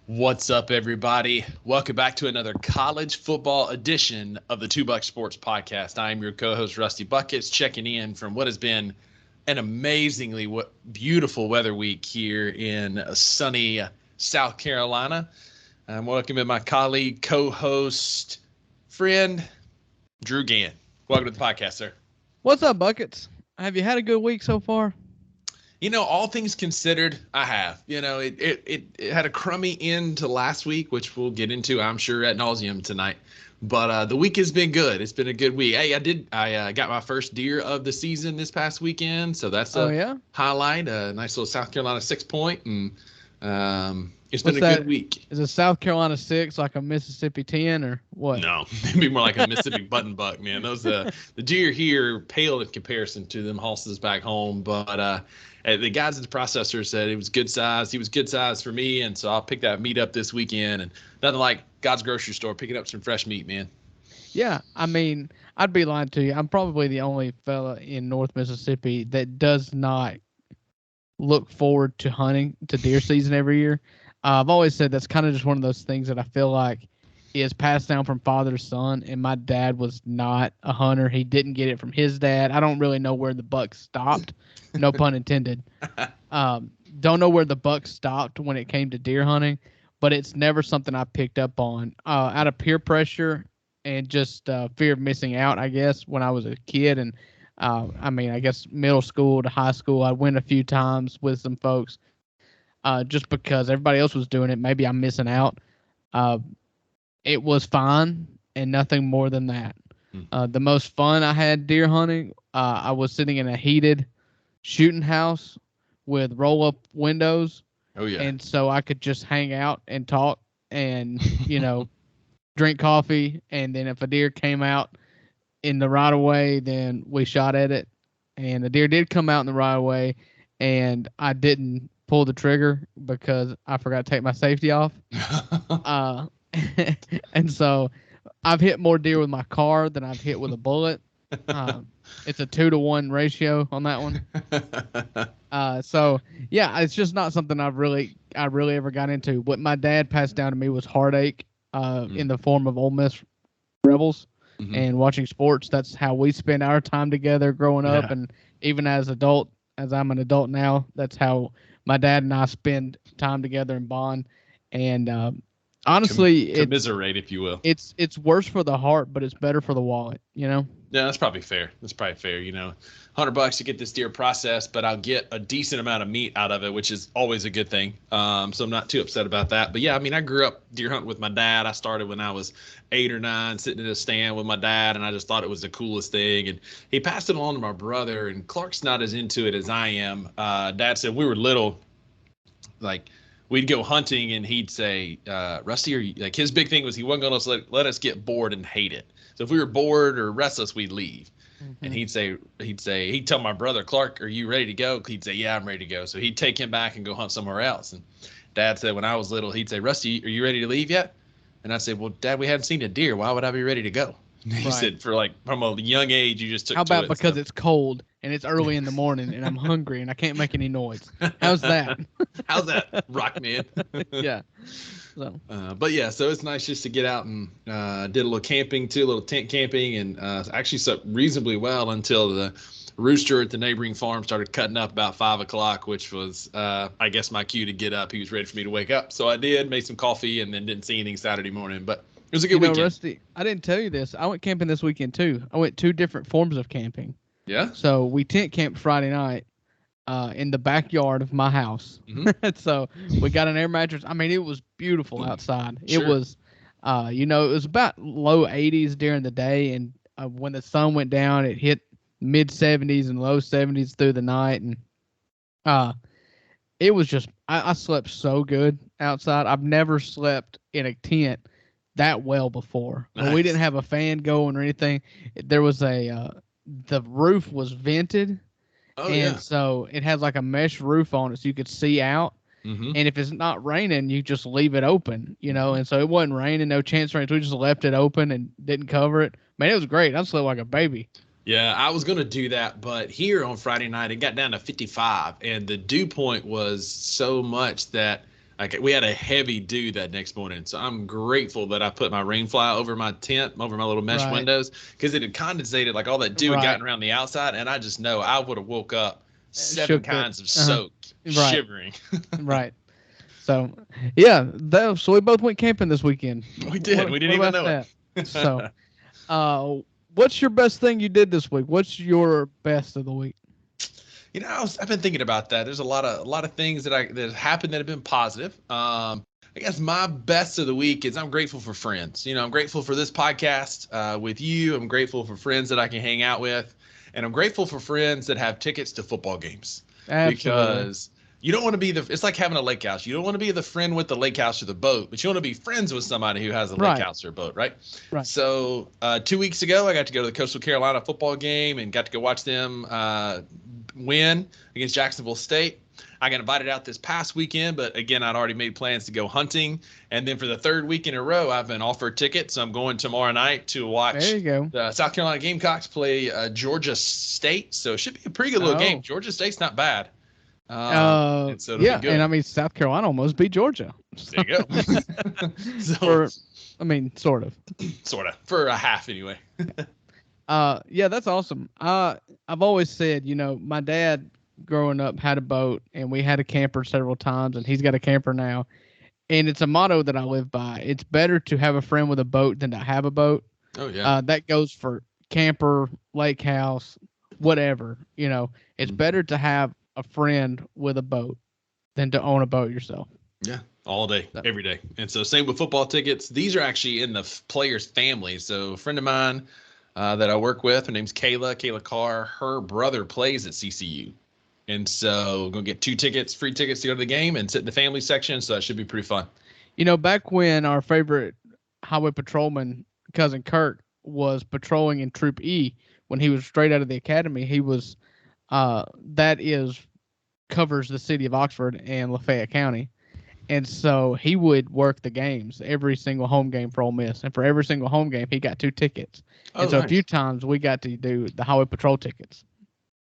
What's up, everybody? Welcome back to another college football edition of the Two Buck Sports Podcast. I am your co-host, Rusty Buckets, checking in from what has been an amazingly beautiful weather week here in sunny South Carolina. I'm welcoming my colleague, co-host, friend, Drew Gann. Welcome to the podcast, sir. What's up, Buckets? Have you had a good week so far? You know, all things considered, I have. You know, it had a crummy end to last week, which we'll get into, I'm sure, ad nauseum tonight. But the week has been good. It's been a good week. Hey, I got my first deer of the season this past weekend, so that's a highlight. A nice little South Carolina 6-point, and it's been a good week. Is a South Carolina 6 like a Mississippi 10 or what? No, it'd be more like a Mississippi button buck, man. Those the deer here pale in comparison to them horses back home, but the guys at the processor said it was good size. He was good size for me, and so I'll pick that meat up this weekend. And nothing like God's grocery store picking up some fresh meat, man. Yeah, I mean, I'd be lying to you. I'm probably the only fella in North Mississippi that does not look forward to hunting to deer season every year. I've always said that's kind of just one of those things that I feel like is passed down from father to son, and my dad was not a hunter. He didn't get it from his dad. I don't really know where the buck stopped. No pun intended. Don't know where the buck stopped when it came to deer hunting, but it's never something I picked up on. Out of peer pressure and just fear of missing out, I guess, when I was a kid. And, I guess middle school to high school, I went a few times with some folks just because everybody else was doing it. Maybe I'm missing out. It was fine and nothing more than that. The most fun I had deer hunting, I was sitting in a heated shooting house with roll-up windows. Oh, yeah. And so I could just hang out and talk and, drink coffee. And then if a deer came out in the right of way, then we shot at it. And the deer did come out in the right of way, and I didn't pull the trigger because I forgot to take my safety off. And so I've hit more deer with my car than I've hit with a bullet. It's a 2-to-1 ratio on that one. So yeah, it's just not something I really ever got into. What my dad passed down to me was heartache, in the form of Ole Miss Rebels and watching sports. That's how we spend our time together growing up. And even as I'm an adult now, that's how my dad and I spend time together and bond. And, honestly, commiserate, if you will. It's worse for the heart, but it's better for the wallet, Yeah, that's probably fair. $100 to get this deer processed, but I'll get a decent amount of meat out of it, which is always a good thing. So I'm not too upset about that. But yeah, I mean, I grew up deer hunting with my dad. I started when I was 8 or 9, sitting in a stand with my dad, and I just thought it was the coolest thing. And he passed it along to my brother, and Clark's not as into it as I am. Dad said we were little, like, we'd go hunting and he'd say, Rusty, like, his big thing was he wasn't going to let us get bored and hate it. So if we were bored or restless, we'd leave. And he'd tell my brother, Clark, are you ready to go? He'd say, yeah, I'm ready to go. So he'd take him back and go hunt somewhere else. And Dad said, when I was little, he'd say, Rusty, are you ready to leave yet? And I'd say, well, Dad, we hadn't seen a deer. Why would I be ready to go? And he said, from a young age, you just took to it. How about because it's cold and it's early in the morning and I'm hungry and I can't make any noise? How's that? How's that, rock man? Yeah. So. But yeah, so it's nice just to get out and did a little camping too, a little tent camping, and actually slept reasonably well until the rooster at the neighboring farm started cutting up about 5 o'clock, which was, I guess, my cue to get up. He was ready for me to wake up. So I did, made some coffee, and then didn't see anything Saturday morning. But it was a good weekend. Rusty, I didn't tell you this. I went camping this weekend too. I went 2 different forms of camping. Yeah? So we tent camped Friday night in the backyard of my house. So we got an air mattress. I mean, it was beautiful outside. Sure. It was, it was about low 80s during the day. And when the sun went down, it hit mid 70s and low 70s through the night. And it was just, I slept so good outside. I've never slept in a tent that well before. Nice. We didn't have a fan going or anything. There was the roof was vented. Oh, and yeah. So it has like a mesh roof on it so you could see out. And if it's not raining, you just leave it open, and so it wasn't raining, no chance of rain. So we just left it open and didn't cover it. Man, it was great. I slept like a baby. Yeah, I was going to do that, but here on Friday night, it got down to 55, and the dew point was so much that Like we had a heavy dew that next morning, so I'm grateful that I put my rain fly over my tent, over my little mesh windows, because it had condensated, like all that dew had gotten around the outside, and I just know I would have woke up seven kinds of soaked, shivering. Right. So, yeah, so we both went camping this weekend. We did. We didn't even know it. So, what's your best thing you did this week? What's your best of the week? You know, I've been thinking about that. There's a lot of things that happened that have been positive. I guess my best of the week is I'm grateful for friends. You know, I'm grateful for this podcast with you. I'm grateful for friends that I can hang out with, and I'm grateful for friends that have tickets to football games. Absolutely. Because you don't want to be it's like having a lake house. You don't want to be the friend with the lake house or the boat, but you want to be friends with somebody who has a lake house or a boat, right? Right. So 2 weeks ago, I got to go to the Coastal Carolina football game and got to go watch them win against Jacksonville State. I got invited out this past weekend, but again, I'd already made plans to go hunting. And then for the third week in a row, I've been offered tickets. So I'm going tomorrow night to watch the South Carolina Gamecocks play Georgia State. So it should be a pretty good little game. Georgia State's not bad. And so and I mean, South Carolina almost beat Georgia. There you go. Sort of. Sort of. For a half anyway. Yeah, that's awesome. I've always said, my dad growing up had a boat, and we had a camper several times, and he's got a camper now. And it's a motto that I live by. It's better to have a friend with a boat than to have a boat. Oh, yeah. That goes for camper, lake house, whatever. It's better to have a friend with a boat than to own a boat yourself. Yeah, all day, every day. And so same with football tickets. These are actually in the players' family. So a friend of mine that I work with, her name's Kayla Carr. Her brother plays at CCU. And so we're going to get 2 tickets, free tickets to go to the game and sit in the family section. So that should be pretty fun. Back when our favorite highway patrolman, Cousin Kirk, was patrolling in Troop E, when he was straight out of the academy, he was covers the city of Oxford and Lafayette County. And so he would work the games, every single home game for Ole Miss. And for every single home game, he got 2 tickets. And so nice. A few times we got to do the highway patrol tickets.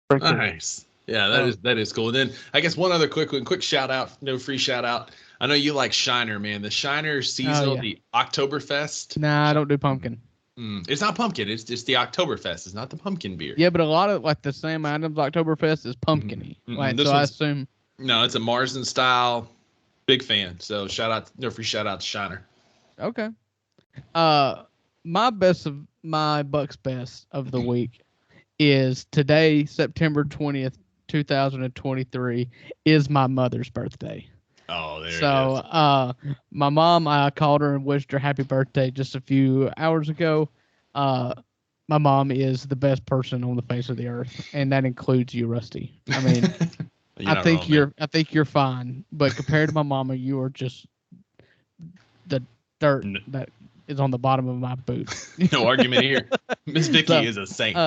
Cool. Nice. Yeah, that is cool. And then I guess one other quick shout out, no free shout out. I know you like Shiner, man. The Shiner seasonal, the Oktoberfest. Nah, I don't do pumpkin. It's not pumpkin. It's just the Oktoberfest. It's not the pumpkin beer. Yeah, but a lot of the same items Oktoberfest is pumpkin-y. So I assume. No, it's a Marsden style. Big fan. So no free shout out to Shiner. Okay. My Buck's best of the week is today, September 20th, 2023, is my mother's birthday. Oh, there it is. So, my mom, I called her and wished her happy birthday just a few hours ago. My mom is the best person on the face of the earth, and that includes you, Rusty. I mean, I think you're fine, but compared to my mama, you are just the dirt that is on the bottom of my boot. No argument here. Miss Vicky is a saint.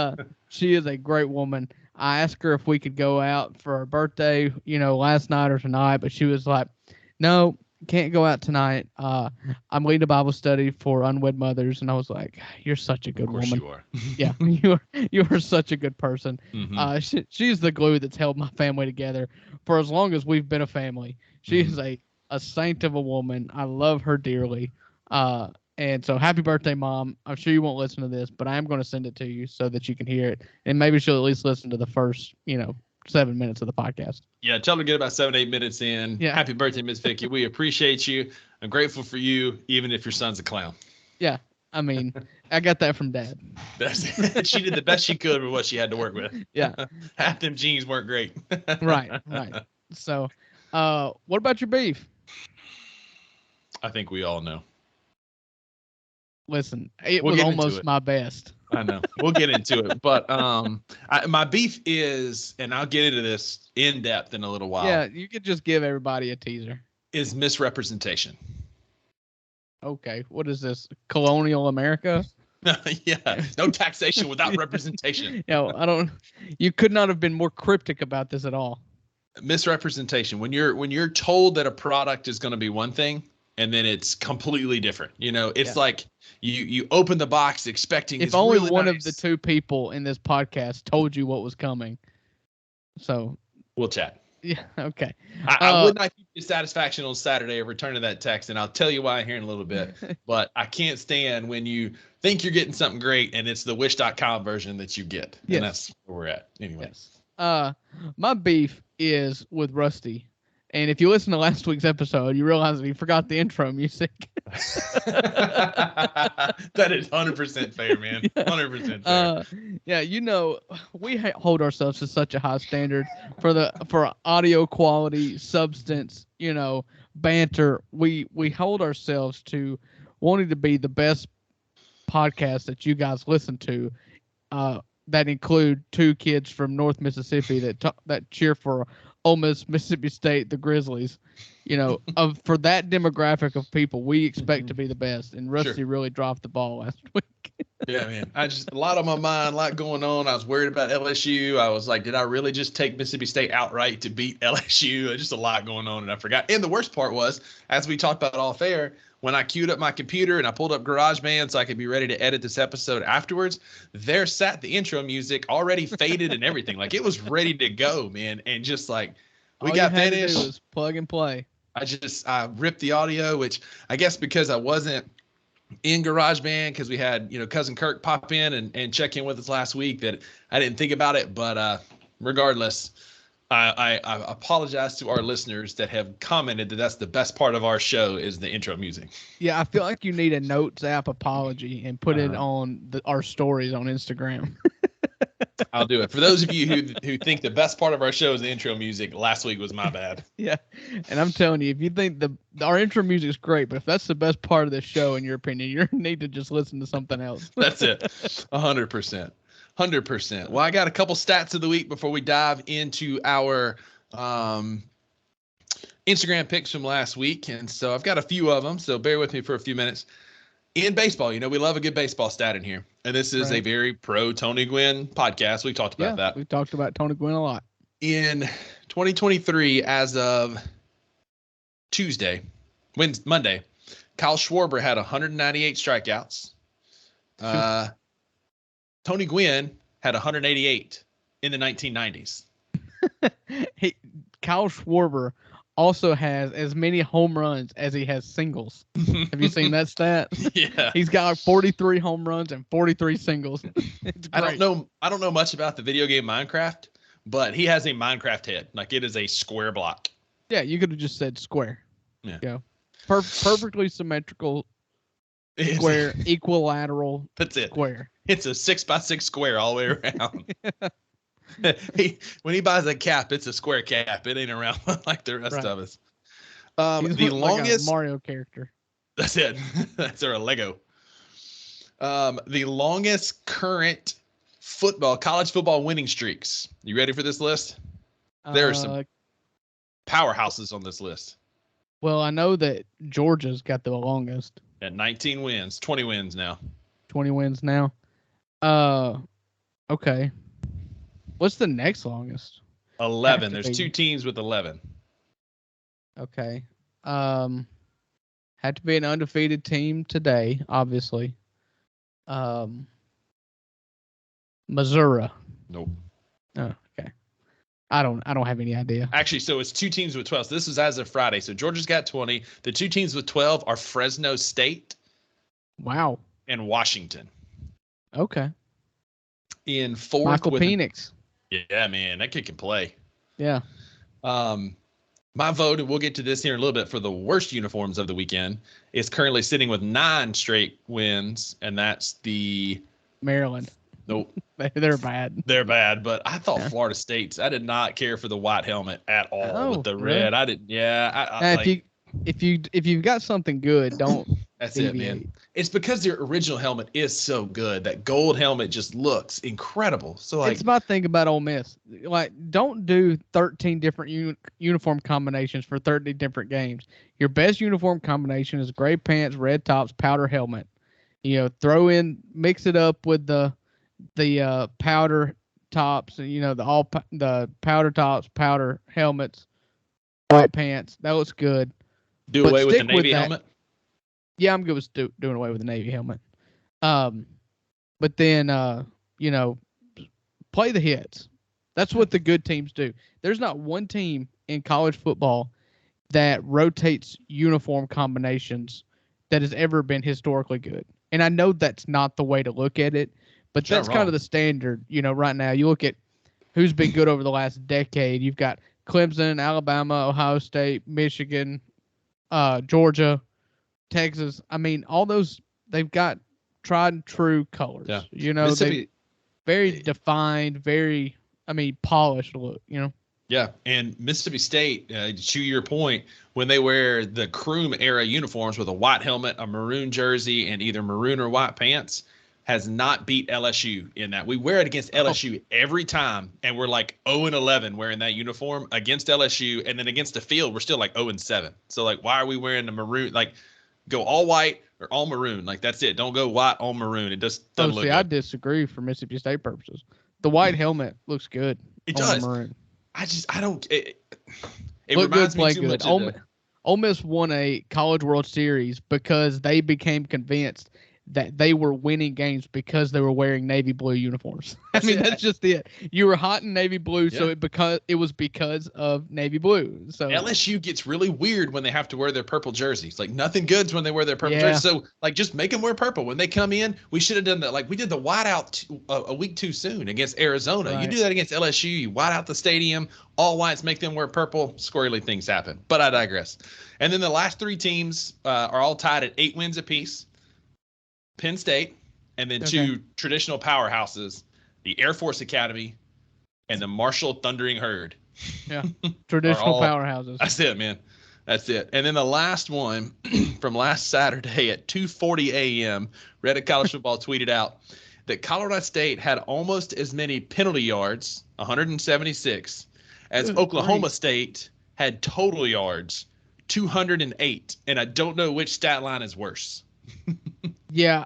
She is a great woman. I asked her if we could go out for her birthday, last night or tonight, but she was like, no, can't go out tonight. I'm leading a Bible study for unwed mothers. And I was like, you're such a good woman. You are. Yeah, you are such a good person. Mm-hmm. She's the glue that's held my family together for as long as we've been a family. She is a saint of a woman. I love her dearly. And so happy birthday, Mom. I'm sure you won't listen to this, but I am going to send it to you so that you can hear it. And maybe she'll at least listen to the first, 7 minutes of the podcast. Yeah, tell her to get about 7-8 minutes in. Yeah. Happy birthday, Miss Vicky. We appreciate you. I'm grateful for you, even if your son's a clown. Yeah, I mean, I got that from Dad. She did the best she could with what she had to work with. Yeah. Half them jeans weren't great. Right. So, what about your beef? I think we all know. Listen, we'll was almost my best. I know. We'll get into it. But my beef is, and I'll get into this in depth in a little while. Yeah, you could just give everybody a teaser. Is misrepresentation. Okay. What is this? Colonial America? Yeah. No taxation without representation. You could not have been more cryptic about this at all. Misrepresentation. When you're told that a product is going to be one thing, and then it's completely different. It's like you open the box expecting. If only really one of the 2 people in this podcast told you what was coming. So we'll chat. Yeah. Okay. I would not keep you satisfaction on Saturday of returning that text, and I'll tell you why here in a little bit. But I can't stand when you think you're getting something great and it's the wish.com version that you get. Yes. And that's where we're at. Anyway. Yes. My beef is with Rusty. And if you listen to last week's episode, you realize that he forgot the intro music. That is 100% fair, man. 100% fair. Yeah, we hold ourselves to such a high standard for audio quality, substance, banter. We hold ourselves to wanting to be the best podcast that you guys listen to. That include two kids from North Mississippi that cheer for Ole Miss, Mississippi State, the Grizzlies. For that demographic of people, we expect to be the best. And Rusty really dropped the ball last week. Yeah, man. A lot on my mind, a lot going on. I was worried about LSU. I was like, did I really just take Mississippi State outright to beat LSU? Just a lot going on, and I forgot. And the worst part was, as we talked about all fair, when I queued up my computer and I pulled up GarageBand so I could be ready to edit this episode afterwards, there sat the intro music already faded and everything. Like, it was ready to go, man. And just like, we got finished. All you had to do was plug and play. I ripped the audio, which I guess because I wasn't in GarageBand, because we had, Cousin Kirk pop in and check in with us last week, that I didn't think about it. But regardless, I apologize to our listeners that have commented that that's the best part of our show is the intro music. Yeah, I feel like you need a Notes app apology and put it on our stories on Instagram. I'll do it. For those of you who think the best part of our show is the intro music, last week was my bad. Yeah, and I'm telling you, if you think our intro music is great, but if that's the best part of the show, in your opinion, you need to just listen to something else. That's it. 100%. 100%. Well, I got a couple stats of the week before we dive into our Instagram picks from last week. And so I've got a few of them, so bear with me for a few minutes. In baseball, we love a good baseball stat in here. And this is a very pro Tony Gwynn podcast. We talked about that. We talked about Tony Gwynn a lot. In 2023, as of Monday, Kyle Schwarber had 198 strikeouts. Tony Gwynn had 188 in the 1990s. Kyle Schwarber also has as many home runs as he has singles. Have you seen that stat? Yeah. He's got 43 home runs and 43 singles. It's great. I don't know much about the video game Minecraft, but he has a Minecraft head. Like, it is a square block. Yeah, you could have just said square. Yeah. Perfectly symmetrical square, equilateral. That's it. Square. It's a 6x6 square all the way around. When he buys a cap, it's a square cap. It ain't around like the rest of us. The longest like a Mario character. That's it. That's our Lego. The longest current college football winning streaks. You ready for this list? There are some powerhouses on this list. Well, I know that Georgia's got the longest. At 19 wins, 20 wins now. 20 wins now. Okay. What's the next longest? 11. There's two teams with 11. Okay. Had to be an undefeated team today, obviously. Missouri. Nope. Oh, okay. I don't have any idea. Actually, so it's two teams with 12. So this is as of Friday. So Georgia's got 20. The two teams with 12 are Fresno State. Wow. And Washington. Okay. In fourth, Michael Penix. Yeah, man, that kid can play. Yeah. My vote, and we'll get to this here in a little bit, for the worst uniforms of the weekend is currently sitting with 9 straight wins, and that's the Maryland. Nope. They're bad. They're bad, but I thought Florida State's. I did not care for the white helmet at all with the red. Really? I didn't. Yeah. If you've got something good, don't. That's deviate. It, man. It's because their original helmet is so good. That gold helmet just looks incredible. So like, it's my thing about Ole Miss. Like, don't do 13 different uniform combinations for 30 different games. Your best uniform combination is gray pants, red tops, powder helmet. Mix it up with the powder tops, and the powder tops, powder helmets, white pants. That looks good. Do away with the Navy helmet. Yeah, I'm good with doing away with the Navy helmet. But then play the hits. That's what the good teams do. There's not one team in college football that rotates uniform combinations that has ever been historically good. And I know that's not the way to look at it, but that's kind of the standard, right now. You look at who's been good over the last decade. You've got Clemson, Alabama, Ohio State, Michigan, Georgia, Texas. I mean, all those, they've got tried and true colors. Yeah. They very defined, very, polished look, Yeah, and Mississippi State, to your point, when they wear the Croom era uniforms with a white helmet, a maroon jersey, and either maroon or white pants, has not beat LSU in that. We wear it against LSU every time, and we're like 0-11 wearing that uniform against LSU, and then against the field, we're still like 0-7. So, like, why are we wearing the maroon? Like, go all white or all maroon. Like, that's it. Don't go white on maroon. It just doesn't look good. I disagree for Mississippi State purposes. The white helmet looks good. It does. Maroon. I don't. It look reminds good, me too good. much of Ole Miss won a College World Series because they became convinced that they were winning games because they were wearing navy blue uniforms. That's just it. You were hot in navy blue, so it was because of navy blue. So LSU gets really weird when they have to wear their purple jerseys. Like, nothing good's when they wear their purple jerseys. So, like, just make them wear purple when they come in. We should have done that. Like, we did the whiteout a week too soon against Arizona. Right. You do that against LSU. You white out the stadium. All whites, make them wear purple. Squirrely things happen. But I digress. And then the last three teams are all tied at 8 wins apiece. Penn State, and then two traditional powerhouses, the Air Force Academy and the Marshall Thundering Herd. Yeah, traditional powerhouses. That's it, man. That's it. And then the last one from last Saturday at 2:40 a.m., Reddit College Football tweeted out that Colorado State had almost as many penalty yards, 176, as Oklahoma State had total yards, 208. And I don't know which stat line is worse. Yeah,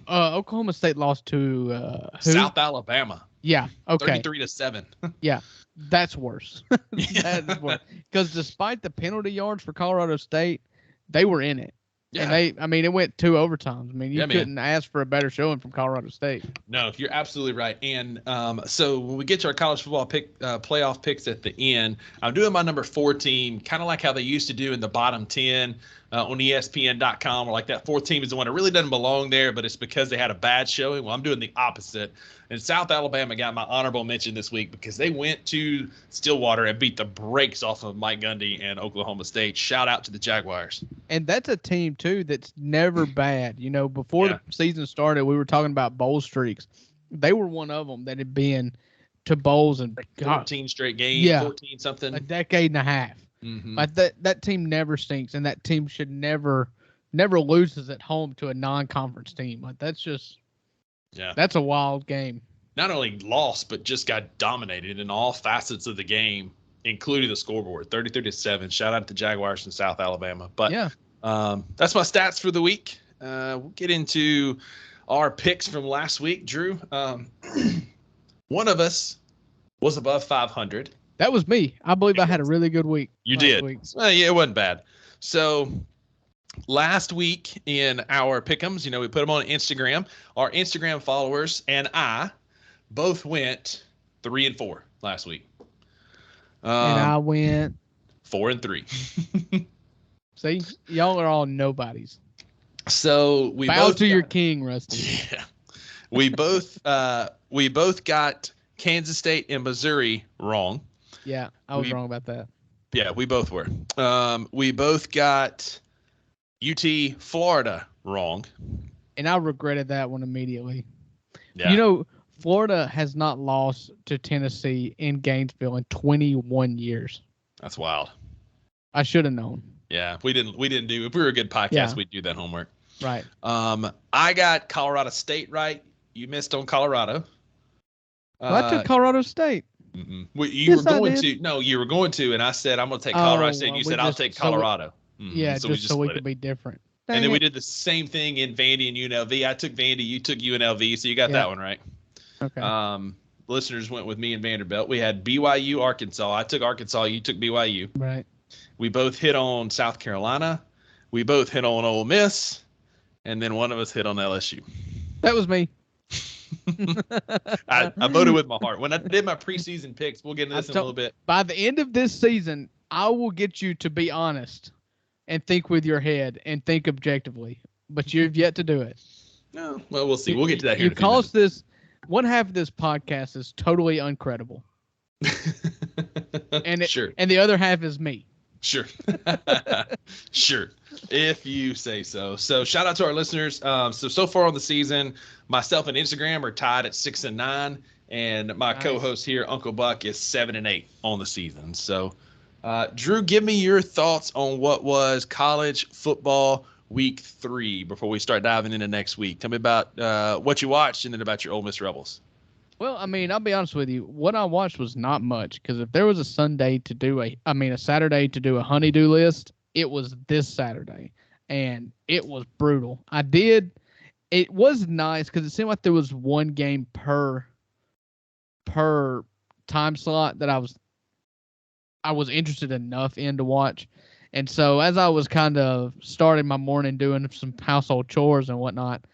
Oklahoma State lost to South Alabama. Yeah, okay. 33-7. Yeah, that's worse. That's worse. Because despite the penalty yards for Colorado State, they were in it. Yeah. And it went 2 overtimes. You couldn't ask for a better showing from Colorado State. No, you're absolutely right. And so when we get to our college football playoff picks at the end, I'm doing my number 4 team, kind of like how they used to do in the bottom 10 on ESPN.com, where like that 4th team is the one that really doesn't belong there, but it's because they had a bad showing. Well, I'm doing the opposite. And South Alabama got my honorable mention this week because they went to Stillwater and beat the brakes off of Mike Gundy and Oklahoma State. Shout out to the Jaguars. And that's a team, too, that's never bad. Before the season started, we were talking about bowl streaks. They were one of them that had been to bowls and 14 straight games, 14 something. A decade and a half. Mm-hmm. Like that team never stinks, and that team should never loses at home to a non-conference team. Like that's a wild game. Not only lost, but just got dominated in all facets of the game, including the scoreboard, 33-7. Shout out to Jaguars in South Alabama. But that's my stats for the week. We'll get into our picks from last week. Drew, one of us was above 500. That was me. I believe I had a really good week. You did. Well, yeah, it wasn't bad. So last week in our pick'ems, we put them on Instagram. Our Instagram followers and I both went 3-4 last week. And I went 4-3. See, y'all are all nobodies. So we bow both to your king, Rusty. Yeah, we both got Kansas State and Missouri wrong. Yeah, I was wrong about that. Yeah, we both were. We both got UT Florida wrong. And I regretted that one immediately. Yeah. Florida has not lost to Tennessee in Gainesville in 21 years. That's wild. I should have known. Yeah, we didn't do. If we were a good podcast, we'd do that homework. Right. I got Colorado State right. You missed on Colorado. I took Colorado State. Well, you were going to, and I said I'm going to take Colorado State. And you said I'll take Colorado. Yeah, so we could be different. And then we did the same thing in Vandy and UNLV. I took Vandy, you took UNLV, so you got that one right. Okay. Listeners went with me and Vanderbilt. We had BYU, Arkansas. I took Arkansas. You took BYU. Right. We both hit on South Carolina. We both hit on Ole Miss, and then one of us hit on LSU. That was me. I voted with my heart. When I did my preseason picks, we'll get into this in a little bit. By the end of this season, I will get you to be honest and think with your head and think objectively. But you've yet to do it. No, well, we'll see. We'll get to that here in a few minutes. This, one half of this podcast is totally uncredible. Sure. And the other half is me. Sure. Sure. If you say so. So shout out to our listeners. So far on the season, myself and Instagram are tied at 6-9, and my co-host here, Uncle Buck, is 7-8 on the season. So, Drew, give me your thoughts on what was college football week 3 before we start diving into next week. Tell me about what you watched and then about your Ole Miss Rebels. Well, I mean, I'll be honest with you. What I watched was not much, because if there was a Saturday to do a honeydew list, it was this Saturday, and it was brutal. It was nice because it seemed like there was one game per time slot that I was interested enough in to watch. And so as I was kind of starting my morning doing some household chores and whatnot,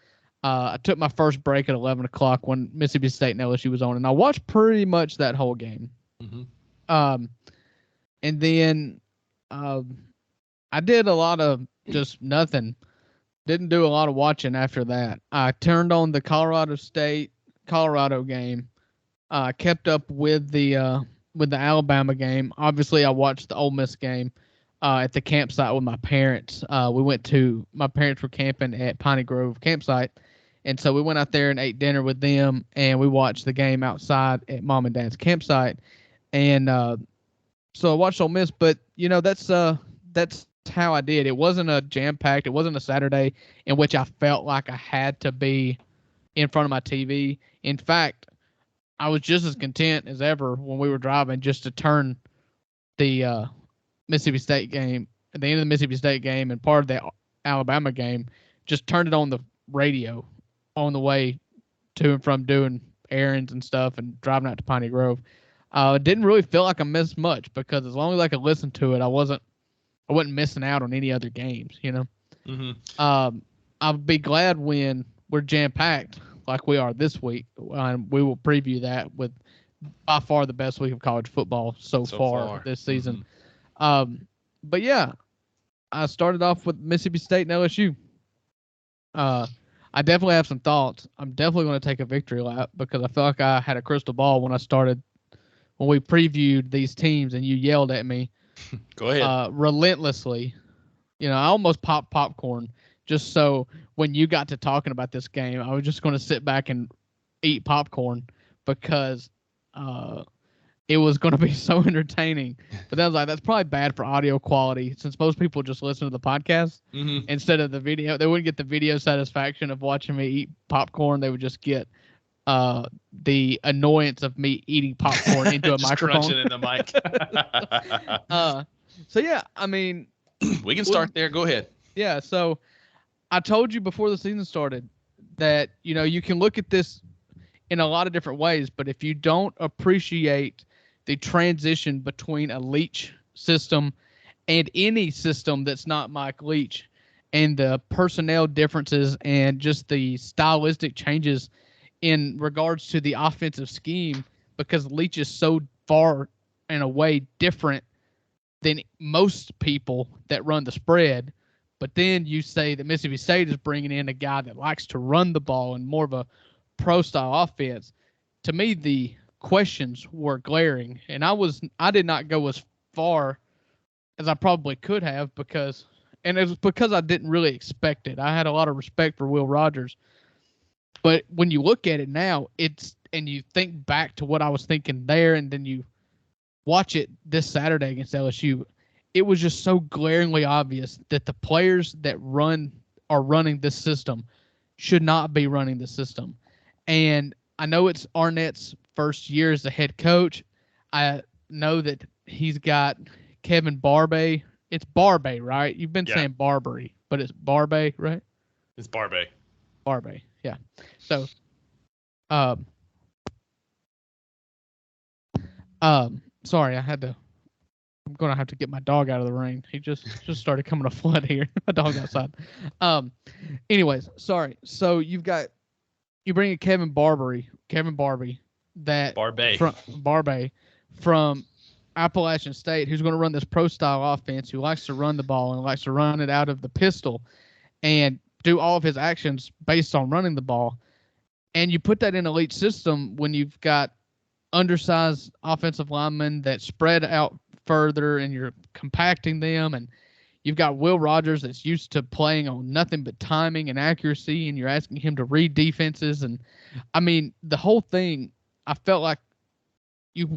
I took my first break at 11 o'clock when Mississippi State and LSU was on, and I watched pretty much that whole game. Mm-hmm. And then I did a lot of just nothing. Didn't do a lot of watching after that. I turned on the Colorado game. Kept up with the Alabama game. Obviously, I watched the Ole Miss game at the campsite with my parents. My parents were camping at Piney Grove campsite. And so we went out there and ate dinner with them, and we watched the game outside at Mom and Dad's campsite. And so I watched Ole Miss, but that's how I did. It wasn't a jam-packed. It wasn't a Saturday in which I felt like I had to be in front of my TV. In fact, I was just as content as ever when we were driving just to turn the Mississippi State game, at the end of the Mississippi State game and part of the Alabama game, just turned it on the radio on the way to and from doing errands and stuff and driving out to Piney Grove. It didn't really feel like I missed much, because as long as I could listen to it, I wasn't missing out on any other games, Mm-hmm. I'll be glad when we're jam-packed like we are this week. We will preview that with by far the best week of college football so far this season. Mm-hmm. But yeah, I started off with Mississippi State and LSU. I definitely have some thoughts. I'm definitely going to take a victory lap, because I felt like I had a crystal ball when we previewed these teams and you yelled at me. Go ahead. Relentlessly. I almost popped popcorn just so when you got to talking about this game, I was just going to sit back and eat popcorn, because it was going to be so entertaining. But then I was like, that's probably bad for audio quality, since most people just listen to the podcast instead of the video. They wouldn't get the video satisfaction of watching me eat popcorn. They would just get the annoyance of me eating popcorn into a just microphone. Crunching in the mic. So yeah, I mean, we can start there. Go ahead. Yeah. So I told you before the season started that, you can look at this in a lot of different ways, but if you don't appreciate the transition between a Leach system and any system that's not Mike Leach, and the personnel differences and just the stylistic changes in regards to the offensive scheme, because Leach is so far and away different than most people that run the spread. But then you say that Mississippi State is bringing in a guy that likes to run the ball and more of a pro-style offense. To me, the questions were glaring, and I did not go as far as I probably could have, because it was because I didn't really expect it. I had a lot of respect for Will Rogers, but when you look at it now, and you think back to what I was thinking there, and then you watch it this Saturday against LSU, it was just so glaringly obvious that the players that are running this system should not be running the system. And I know it's Arnett's first year as the head coach. I know that he's got Kevin Barbay. It's Barbay, right? You've been saying Barbary, but it's Barbay, right? It's Barbay. Barbay, yeah. So, sorry, I'm going to have to get my dog out of the rain. He just started coming a flood here. My dog's outside. Anyways, sorry. So you've got you bring in Kevin Barbie, that Barbay. from Barbie from Appalachian State, who's going to run this pro style offense, who likes to run the ball and likes to run it out of the pistol and do all of his actions based on running the ball. And you put that in elite system when you've got undersized offensive linemen that spread out further and you're compacting them, and you've got Will Rogers that's used to playing on nothing but timing and accuracy, and you're asking him to read defenses. And I mean, the whole thing, I felt like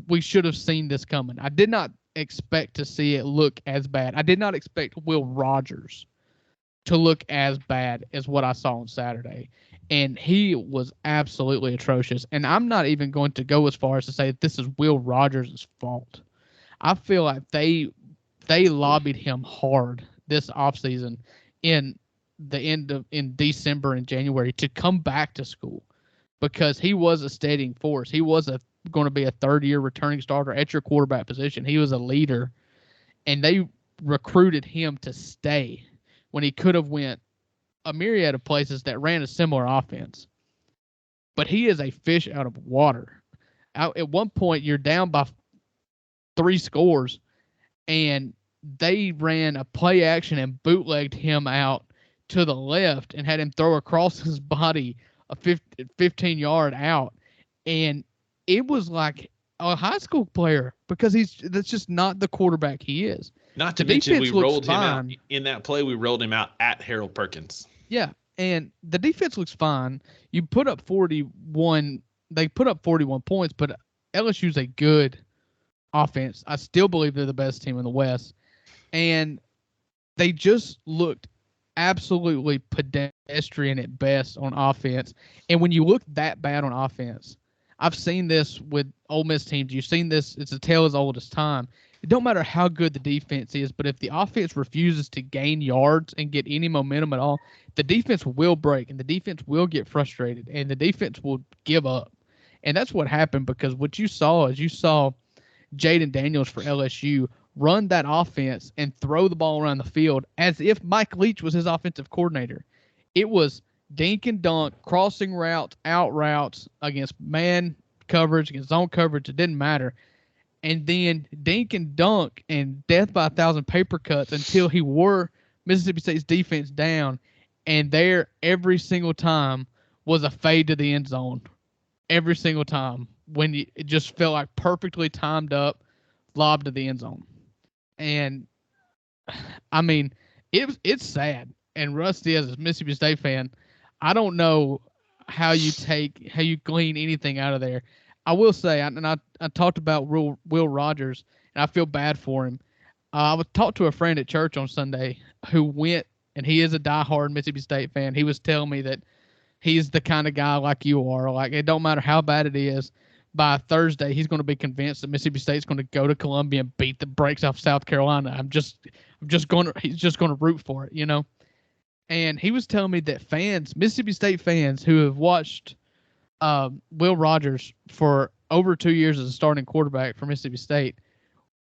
we should have seen this coming. I did not expect to see it look as bad. I did not expect Will Rogers to look as bad as what I saw on Saturday. And he was absolutely atrocious. And I'm not even going to go as far as to say that this is Will Rogers' fault. I feel like they lobbied him hard this offseason in December and January to come back to school, because he was a steadying force. He was going to be a third-year returning starter at your quarterback position. He was a leader, and they recruited him to stay when he could have went a myriad of places that ran a similar offense. But he is a fish out of water. At one point, you're down by 3 scores, and they ran a play action and bootlegged him out to the left and had him throw across his body a 15-yard out. And it was like a high school player, because that's just not the quarterback he is. Not to mention, we rolled him out in that play. We rolled him out at Harold Perkins. Yeah, and the defense looks fine. You put up 41. They put up 41 points, but LSU's a good offense. I still believe they're the best team in the West, and they just looked absolutely pedestrian at best on offense. And when you look that bad on offense, I've seen this with Ole Miss teams. You've seen this. It's a tale as old as time. It don't matter how good the defense is, but if the offense refuses to gain yards and get any momentum at all, the defense will break, and the defense will get frustrated, and the defense will give up. And that's what happened, because what you saw is Jaden Daniels for LSU run that offense and throw the ball around the field as if Mike Leach was his offensive coordinator. It was dink and dunk, crossing routes, out routes, against man coverage, against zone coverage. It didn't matter. And then dink and dunk and death by 1,000 paper cuts until he wore Mississippi State's defense down. And there, every single time, was a fade to the end zone. Every single time, when it just felt like perfectly timed up, lob to the end zone. And I mean, it's sad. And Rusty, as a Mississippi State fan, I don't know how you glean anything out of there. I will say, I talked about Will Rogers, and I feel bad for him. I was talked to a friend at church on Sunday who went, and he is a diehard Mississippi State fan. He was telling me that he's the kind of guy like you are. Like, it don't matter how bad it is. By Thursday, he's going to be convinced that Mississippi State's going to go to Columbia and beat the brakes off South Carolina. he's just going to root for it, you know? And he was telling me that Mississippi State fans who have watched Will Rogers for over 2 years as a starting quarterback for Mississippi State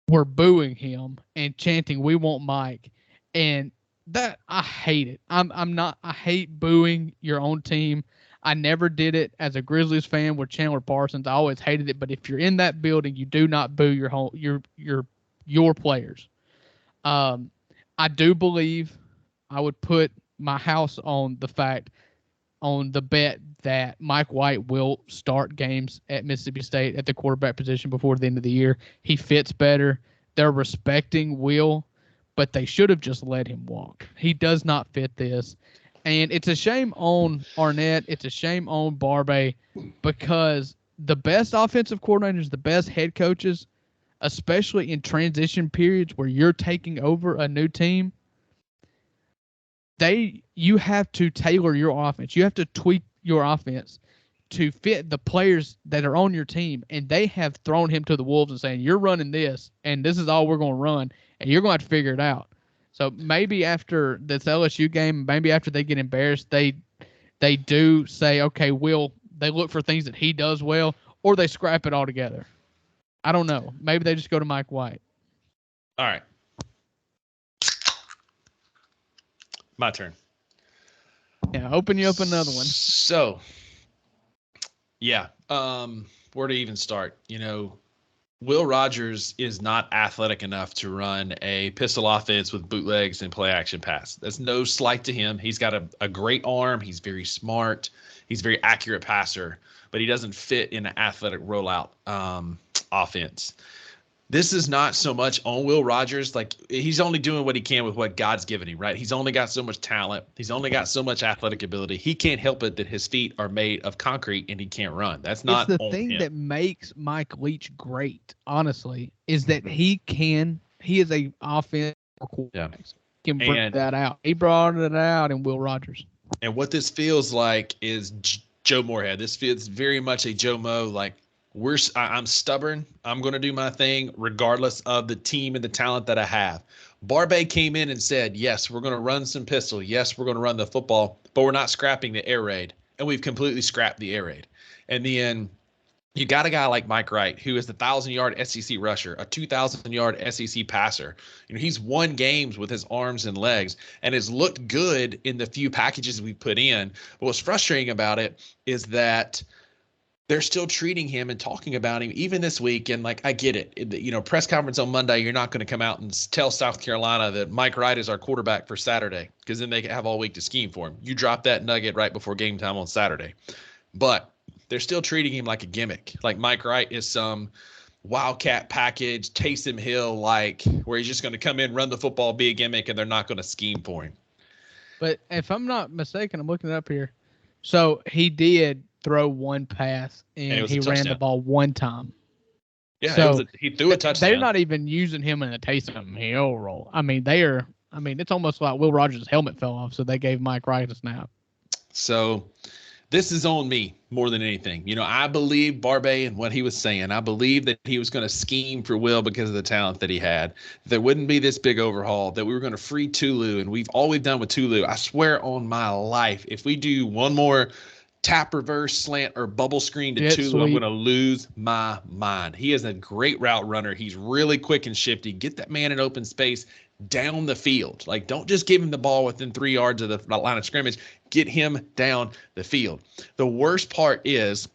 were booing him and chanting, "We want Mike." And that, I hate it. I hate booing your own team. I never did it as a Grizzlies fan with Chandler Parsons. I always hated it. But if you're in that building, you do not boo your players. I do believe I would put my house on the bet that Mike White will start games at Mississippi State at the quarterback position before the end of the year. He fits better. They're respecting Will, but they should have just let him walk. He does not fit this. And it's a shame on Arnett. It's a shame on Barbie, because the best offensive coordinators, the best head coaches, especially in transition periods where you're taking over a new team, you have to tailor your offense. You have to tweak your offense to fit the players that are on your team. And they have thrown him to the wolves and saying, "You're running this, and this is all we're going to run, and you're going to have to figure it out." So maybe after this LSU game, maybe after they get embarrassed, they do say, "Okay, they look for things that he does well," or they scrap it altogether. I don't know. Maybe they just go to Mike White. All right. My turn. Yeah, open you up another one. So, Yeah. Where to even start? Will Rogers is not athletic enough to run a pistol offense with bootlegs and play action pass. That's no slight to him. He's got a great arm. He's very smart. He's a very accurate passer, but he doesn't fit in an athletic rollout offense. This is not so much on Will Rogers. Like, he's only doing what he can with what God's given him, right? He's only got so much talent. He's only got so much athletic ability. He can't help it that his feet are made of concrete and he can't run. That's not It's the on thing him. that makes Mike Leach great, honestly, is that he is a offensive quarterback. Can bring that out. He brought it out in Will Rogers. And what this feels like is Joe Moorhead. This feels very much a Joe Mo, like, I'm stubborn. I'm going to do my thing regardless of the team and the talent that I have. Barbay came in and said, yes, we're going to run some pistol. Yes, we're going to run the football, but we're not scrapping the air raid. And we've completely scrapped the air raid. And then you got a guy like Mike Wright, who is the 1,000-yard SEC rusher, a 2,000-yard SEC passer. He's won games with his arms and legs and has looked good in the few packages we put in. But what's frustrating about it is that they're still treating him and talking about him even this week. And, like, I get it. Press conference on Monday, you're not going to come out and tell South Carolina that Mike Wright is our quarterback for Saturday, because then they have all week to scheme for him. You drop that nugget right before game time on Saturday. But they're still treating him like a gimmick. Like Mike Wright is some Wildcat package, Taysom Hill, like, where he's just going to come in, run the football, be a gimmick, and they're not going to scheme for him. But if I'm not mistaken, I'm looking it up here. So he did throw one pass and he ran the ball one time. Yeah, so he threw a touchdown. They're not even using him in a Taysom Hill role. It's almost like Will Rogers' helmet fell off, so they gave Mike Wright a snap. So this is on me more than anything. I believe Barbay and what he was saying. I believe that he was going to scheme for Will because of the talent that he had. There wouldn't be this big overhaul, that we were going to free Tulu. And all we've done with Tulu, I swear on my life, if we do one more tap, reverse, slant, or bubble screen to Tulu, I'm going to lose my mind. He is a great route runner. He's really quick and shifty. Get that man in open space down the field. Like, don't just give him the ball within 3 yards of the line of scrimmage. Get him down the field. The worst part is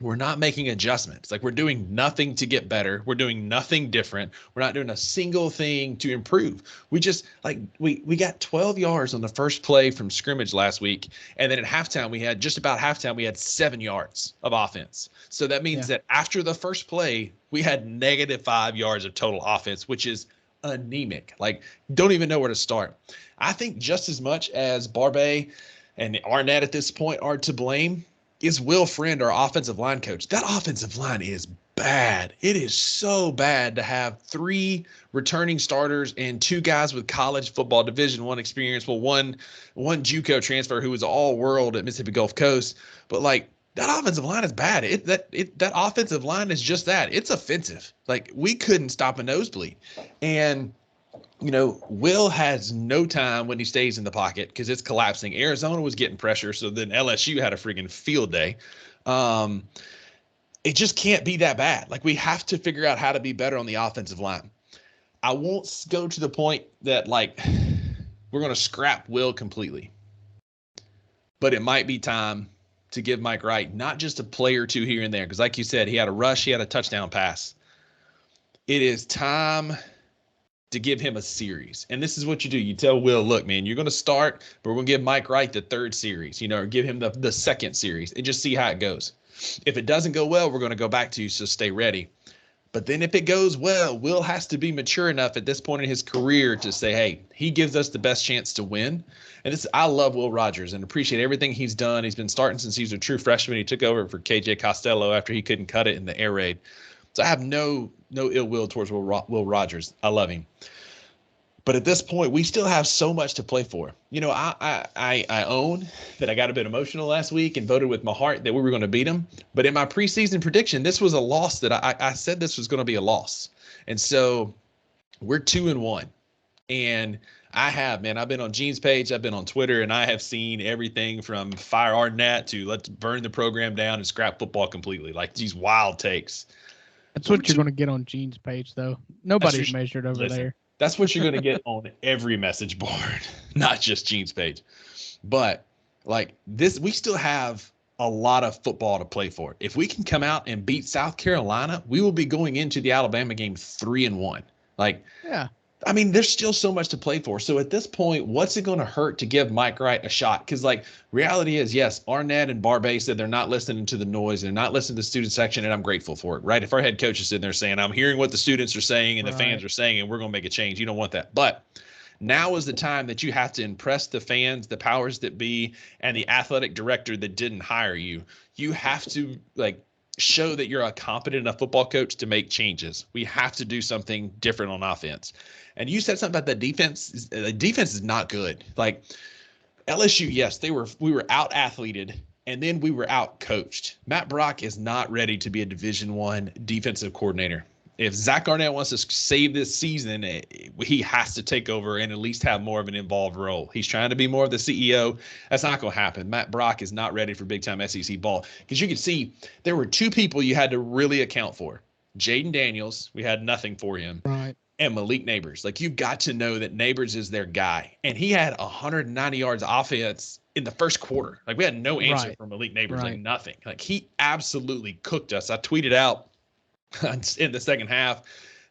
we're not making adjustments. Like, we're doing nothing to get better. We're doing nothing different. We're not doing a single thing to improve. We just, like, we got 12 yards on the first play from scrimmage last week. And then at halftime, we had 7 yards of offense. So that means that after the first play, we had -5 yards of total offense, which is anemic. Like, don't even know where to start. I think just as much as Barbay and Arnett at this point are to blame is Will Friend, our offensive line coach. That offensive line is bad. It is so bad to have 3 returning starters and 2 guys with college football Division I experience. Well, one JUCO transfer who was all world at Mississippi Gulf Coast. But, like, that offensive line is bad. That offensive line is just that. It's offensive. Like, we couldn't stop a nosebleed. And Will has no time when he stays in the pocket because it's collapsing. Arizona was getting pressure, so then LSU had a freaking field day. It just can't be that bad. Like, we have to figure out how to be better on the offensive line. I won't go to the point that, like, we're going to scrap Will completely. But it might be time to give Mike Wright not just a play or 2 here and there, because like you said, he had a rush, he had a touchdown pass. It is time to give him a series. And this is what you do. You tell Will, look, man, you're going to start, but we're going to give Mike Wright the 3rd series, or give him the 2nd series and just see how it goes. If it doesn't go well, we're going to go back to you, so stay ready. But then if it goes well, Will has to be mature enough at this point in his career to say, hey, he gives us the best chance to win. And I love Will Rogers and appreciate everything he's done. He's been starting since he was a true freshman. He took over for KJ Costello after he couldn't cut it in the air raid. So I have no ill will towards Will Rogers. I love him. But at this point, we still have so much to play for. I own that I got a bit emotional last week and voted with my heart that we were going to beat them. But in my preseason prediction, this was a loss that I said this was going to be a loss. And so we're 2-1. And I've been on Gene's page, I've been on Twitter, and I have seen everything from fire Arnett to let's burn the program down and scrap football completely. Like, these wild takes. That's what you're going to get on Gene's page, though. Nobody's measured over there. That's what you're going to get on every message board, not just Gene's page. But, like, this, we still have a lot of football to play for. If we can come out and beat South Carolina, we will be going into the Alabama game 3-1. Like, Yeah. I mean, there's still so much to play for. So at this point, what's it going to hurt to give Mike Wright a shot? Because, like, reality is, yes, Arnett and Barbay said they're not listening to the noise. They're not listening to the student section, and I'm grateful for it, right? If our head coach is sitting there saying, I'm hearing what the students are saying and the fans are saying, and we're going to make a change, you don't want that. But now is the time that you have to impress the fans, the powers that be, and the athletic director that didn't hire you. You have to, like, show that you're a competent enough football coach to make changes. We have to do something different on offense. And you said something about the defense. The defense is not good. Like LSU, yes, we were out athleted, and then we were out coached. Matt Brock is not ready to be a Division I defensive coordinator. If Zach Arnett wants to save this season, he has to take over and at least have more of an involved role. He's trying to be more of the CEO. That's not going to happen. Matt Brock is not ready for big-time SEC ball. Because you can see there were two people you had to really account for. Jaden Daniels, we had nothing for him. Right. And Malik Neighbors. Like, you've got to know that Neighbors is their guy. And he had 190 yards offense in the first quarter. Like, we had no answer from Malik Neighbors. Like, nothing. Like, he absolutely cooked us. I tweeted out in the second half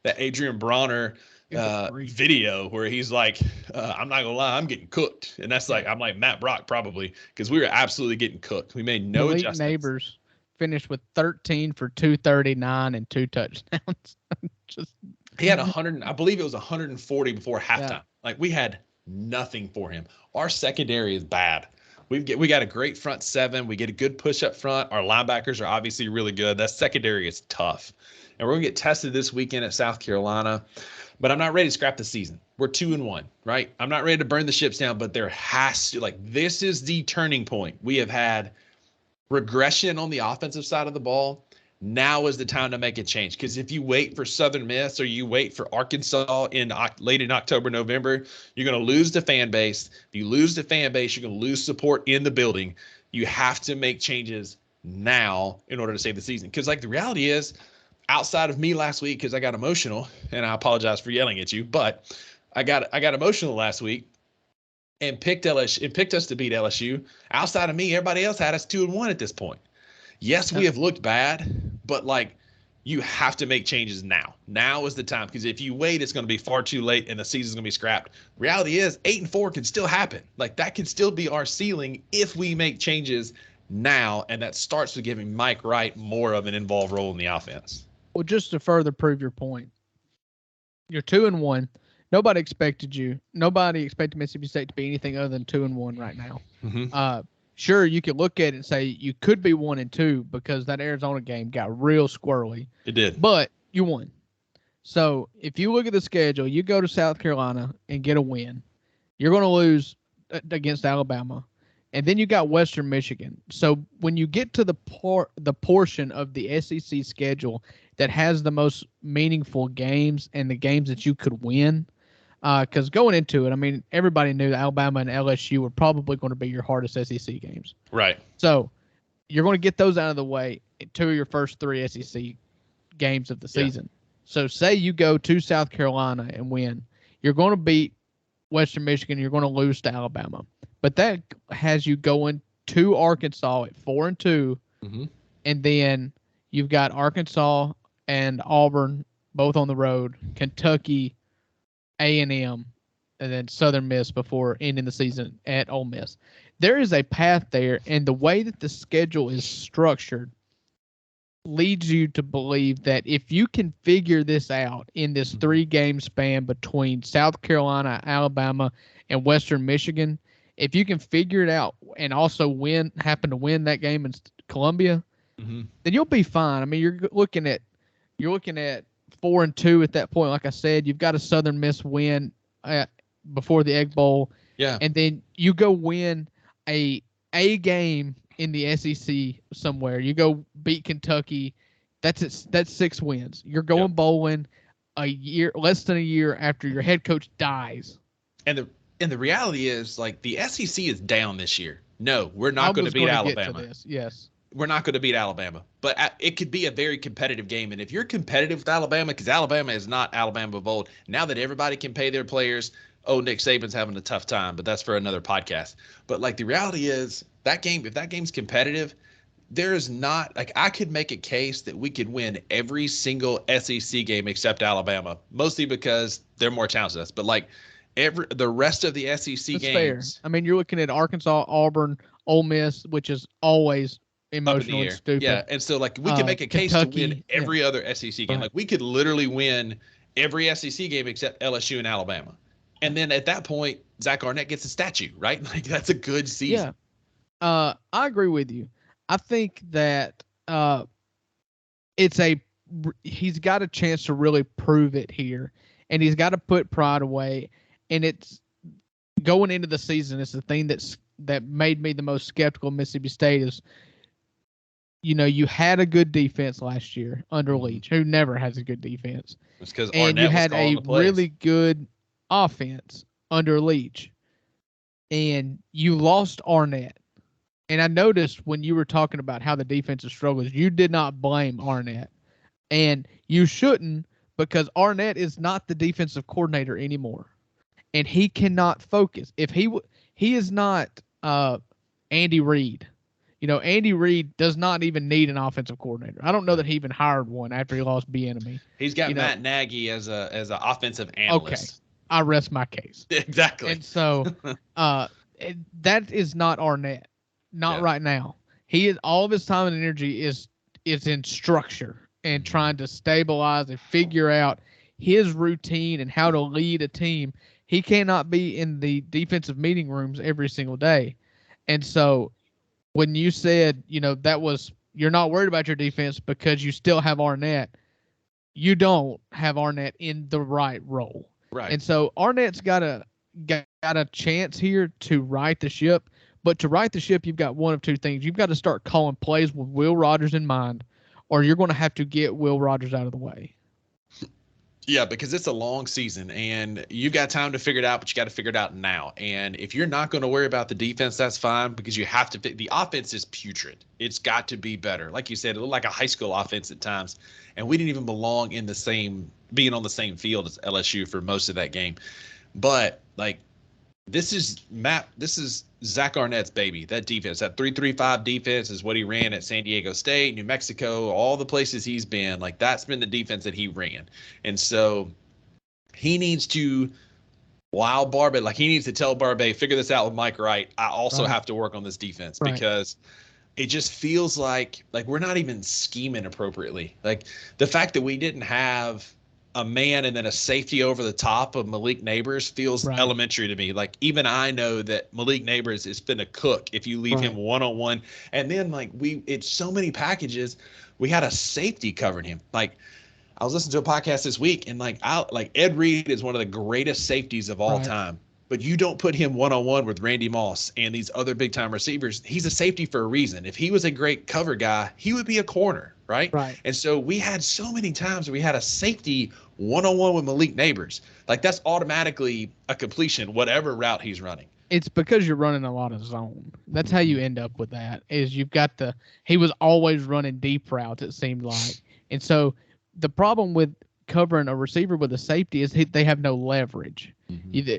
that Adrian Bronner video where he's like, I'm not gonna lie, I'm getting cooked. And that's like, I'm like Matt Brock probably, because we were absolutely getting cooked. We made no adjustments. Neighbors finished with 13 for 239 and 2 touchdowns. He had 100, I believe it was 140 before halftime. Yeah. Like, we had nothing for him. Our secondary is bad. We got a great front seven. We get a good push up front. Our linebackers are obviously really good. That secondary is tough. And we're going to get tested this weekend at South Carolina. But I'm not ready to scrap the season. We're 2-1, right? I'm not ready to burn the ships down, but there has to, like, this is the turning point. We have had regression on the offensive side of the ball. Now is the time to make a change, because if you wait for Southern Miss or you wait for Arkansas late in October, November, you're going to lose the fan base. If you lose the fan base, you're going to lose support in the building. You have to make changes now in order to save the season. Because, like, the reality is, outside of me last week, because I got emotional, and I apologize for yelling at you, but I got emotional last week and picked LSU. It picked us to beat LSU. Outside of me, everybody else had us 2-1 at this point. Yes, we have looked bad, but, like, you have to make changes now. Now is the time, because if you wait, it's going to be far too late and the season's going to be scrapped. Reality is 8-4 can still happen. Like, that can still be our ceiling if we make changes now, and that starts with giving Mike Wright more of an involved role in the offense. Well, just to further prove your point, you're 2-1. Nobody expected Mississippi State to be anything other than 2-1 right now. Mm-hmm. Sure, you could look at it and say you could be 1-2 because that Arizona game got real squirrely. It did. But you won. So if you look at the schedule, you go to South Carolina and get a win. You're going to lose against Alabama. And then you got Western Michigan. So when you get to the portion of the SEC schedule that has the most meaningful games and the games that you could win, because going into it, I mean, everybody knew that Alabama and LSU were probably going to be your hardest SEC games. Right. So you're going to get those out of the way in 2 of your first 3 SEC games of the season. Yeah. So say you go to South Carolina and win. You're going to beat Western Michigan. You're going to lose to Alabama. But that has you going to Arkansas at 4-2. Mm-hmm. And then you've got Arkansas and Auburn both on the road, Kentucky, A&M, and then Southern Miss before ending the season at Ole Miss. There is a path there, and the way that the schedule is structured leads you to believe that if you can figure this out in this 3-game span between South Carolina, Alabama, and Western Michigan, if you can figure it out and also happen to win that game in Columbia, mm-hmm. then you'll be fine. I mean, you're looking at 4-2 at that point. Like I said, you've got a Southern Miss win before the Egg Bowl. Yeah. And then you go win a game in the SEC somewhere. You go beat Kentucky. That's it. That's 6 wins. You're going bowling less than a year after your head coach dies. And the reality is, like, the SEC is down this year. No, we're not going to beat Alabama. Yes. We're not going to beat Alabama, but it could be a very competitive game. And if you're competitive with Alabama, because Alabama is not Alabama of old, now that everybody can pay their players, Nick Saban's having a tough time, but that's for another podcast. But, like, the reality is if that game's competitive, there's not like I could make a case that we could win every single SEC game except Alabama, mostly because they're more talented than us. But like the rest of the SEC That's games, fair. I mean, you're looking at Arkansas, Auburn, Ole Miss, which is always up in the emotional and air. stupid. Yeah. And so like we can make a case to win Kentucky, every other SEC game. Right. Like we could literally win every SEC game except LSU and Alabama. And then at that point, Zach Arnett gets a statue, right? Like that's a good season. Yeah. I agree with you. I think that he's got a chance to really prove it here, and he's got to put pride away. And it's going into the season. It's the thing that made me the most skeptical of Mississippi State is, you had a good defense last year under Leach, who never has a good defense. It's because and Arnett you had was calling a the plays. really good offense under Leach, and you lost Arnett. And I noticed when you were talking about how the defensive struggles, you did not blame Arnett. And you shouldn't, because Arnett is not the defensive coordinator anymore. And he cannot focus. If he is not Andy Reid. Andy Reid does not even need an offensive coordinator. I don't know that he even hired one after he lost Bieniemy. He's got Matt Nagy as an offensive analyst. Okay, I rest my case. Exactly. And so that is not Arnett. Not right now. He is all of his time and energy is in structure and trying to stabilize and figure out his routine and how to lead a team. He cannot be in the defensive meeting rooms every single day. And so when you said, you're not worried about your defense because you still have Arnett, you don't have Arnett in the right role. Right. And so Arnett's got a chance here to right the ship. But to right the ship, you've got one of two things. You've got to start calling plays with Will Rogers in mind, or you're going to have to get Will Rogers out of the way. Yeah, because it's a long season, and you've got time to figure it out, but you got to figure it out now. And if you're not going to worry about the defense, that's fine, because you have to – the offense is putrid. It's got to be better. Like you said, it looked like a high school offense at times, and we didn't even belong in the same – being on the same field as LSU for most of that game. But, like, this is Zach Arnett's baby. That defense, that 3-3-5 defense is what he ran at San Diego State, New Mexico, all the places he's been. Like that's been the defense that he ran. And so he needs to wow Barbie. Like he needs to tell Barbie, figure this out with Mike Wright. I also have to work on this defense because it just feels like we're not even scheming appropriately. Like the fact that we didn't have a man and then a safety over the top of Malik Neighbors feels elementary to me. Like even I know that Malik Neighbors has been a cook if you leave him one-on-one. And then it's so many packages. We had a safety covering him. Like I was listening to a podcast this week and Ed Reed is one of the greatest safeties of all time, but you don't put him one-on-one with Randy Moss and these other big time receivers. He's a safety for a reason. If he was a great cover guy, he would be a corner. Right. And so we had so many times where we had a safety one-on-one with Malik Neighbors. Like that's automatically a completion, whatever route he's running. It's because you're running a lot of zone. That's how you end up with that is you've got he was always running deep routes, it seemed like. And so the problem with covering a receiver with a safety is they have no leverage. Mm-hmm.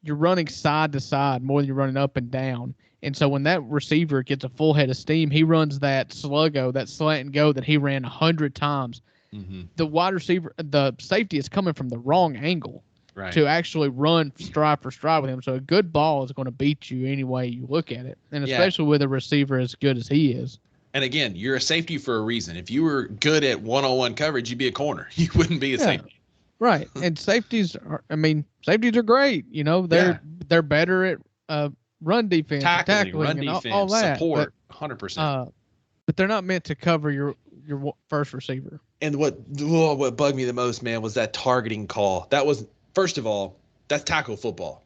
You're running side to side more than you're running up and down. And so when that receiver gets a full head of steam, he runs that sluggo, that slant and go that he ran 100 times. Mm-hmm. The wide receiver, the safety is coming from the wrong angle to actually run stride for stride with him. So a good ball is going to beat you any way you look at it, and especially with a receiver as good as he is. And again, you're a safety for a reason. If you were good at one-on-one coverage, you'd be a corner. You wouldn't be a safety. Right. And safeties are great. They're better at run defense, tackling run defense, all that, support, 100%. But they're not meant to cover your first receiver. And what bugged me the most, man, was that targeting call. That was, first of all, that's tackle football.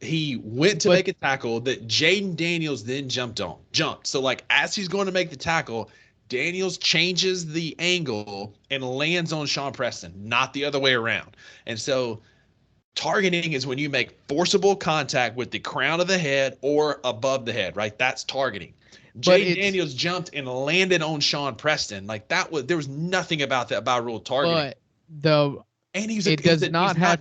He went to make a tackle that Jaden Daniels then jumped. So as he's going to make the tackle, Daniels changes the angle and lands on Sean Preston, not the other way around. And so targeting is when you make forcible contact with the crown of the head or above the head, right? That's targeting. Jaden Daniels jumped and landed on Sean Preston. There was nothing about that by rule targeting. It does not have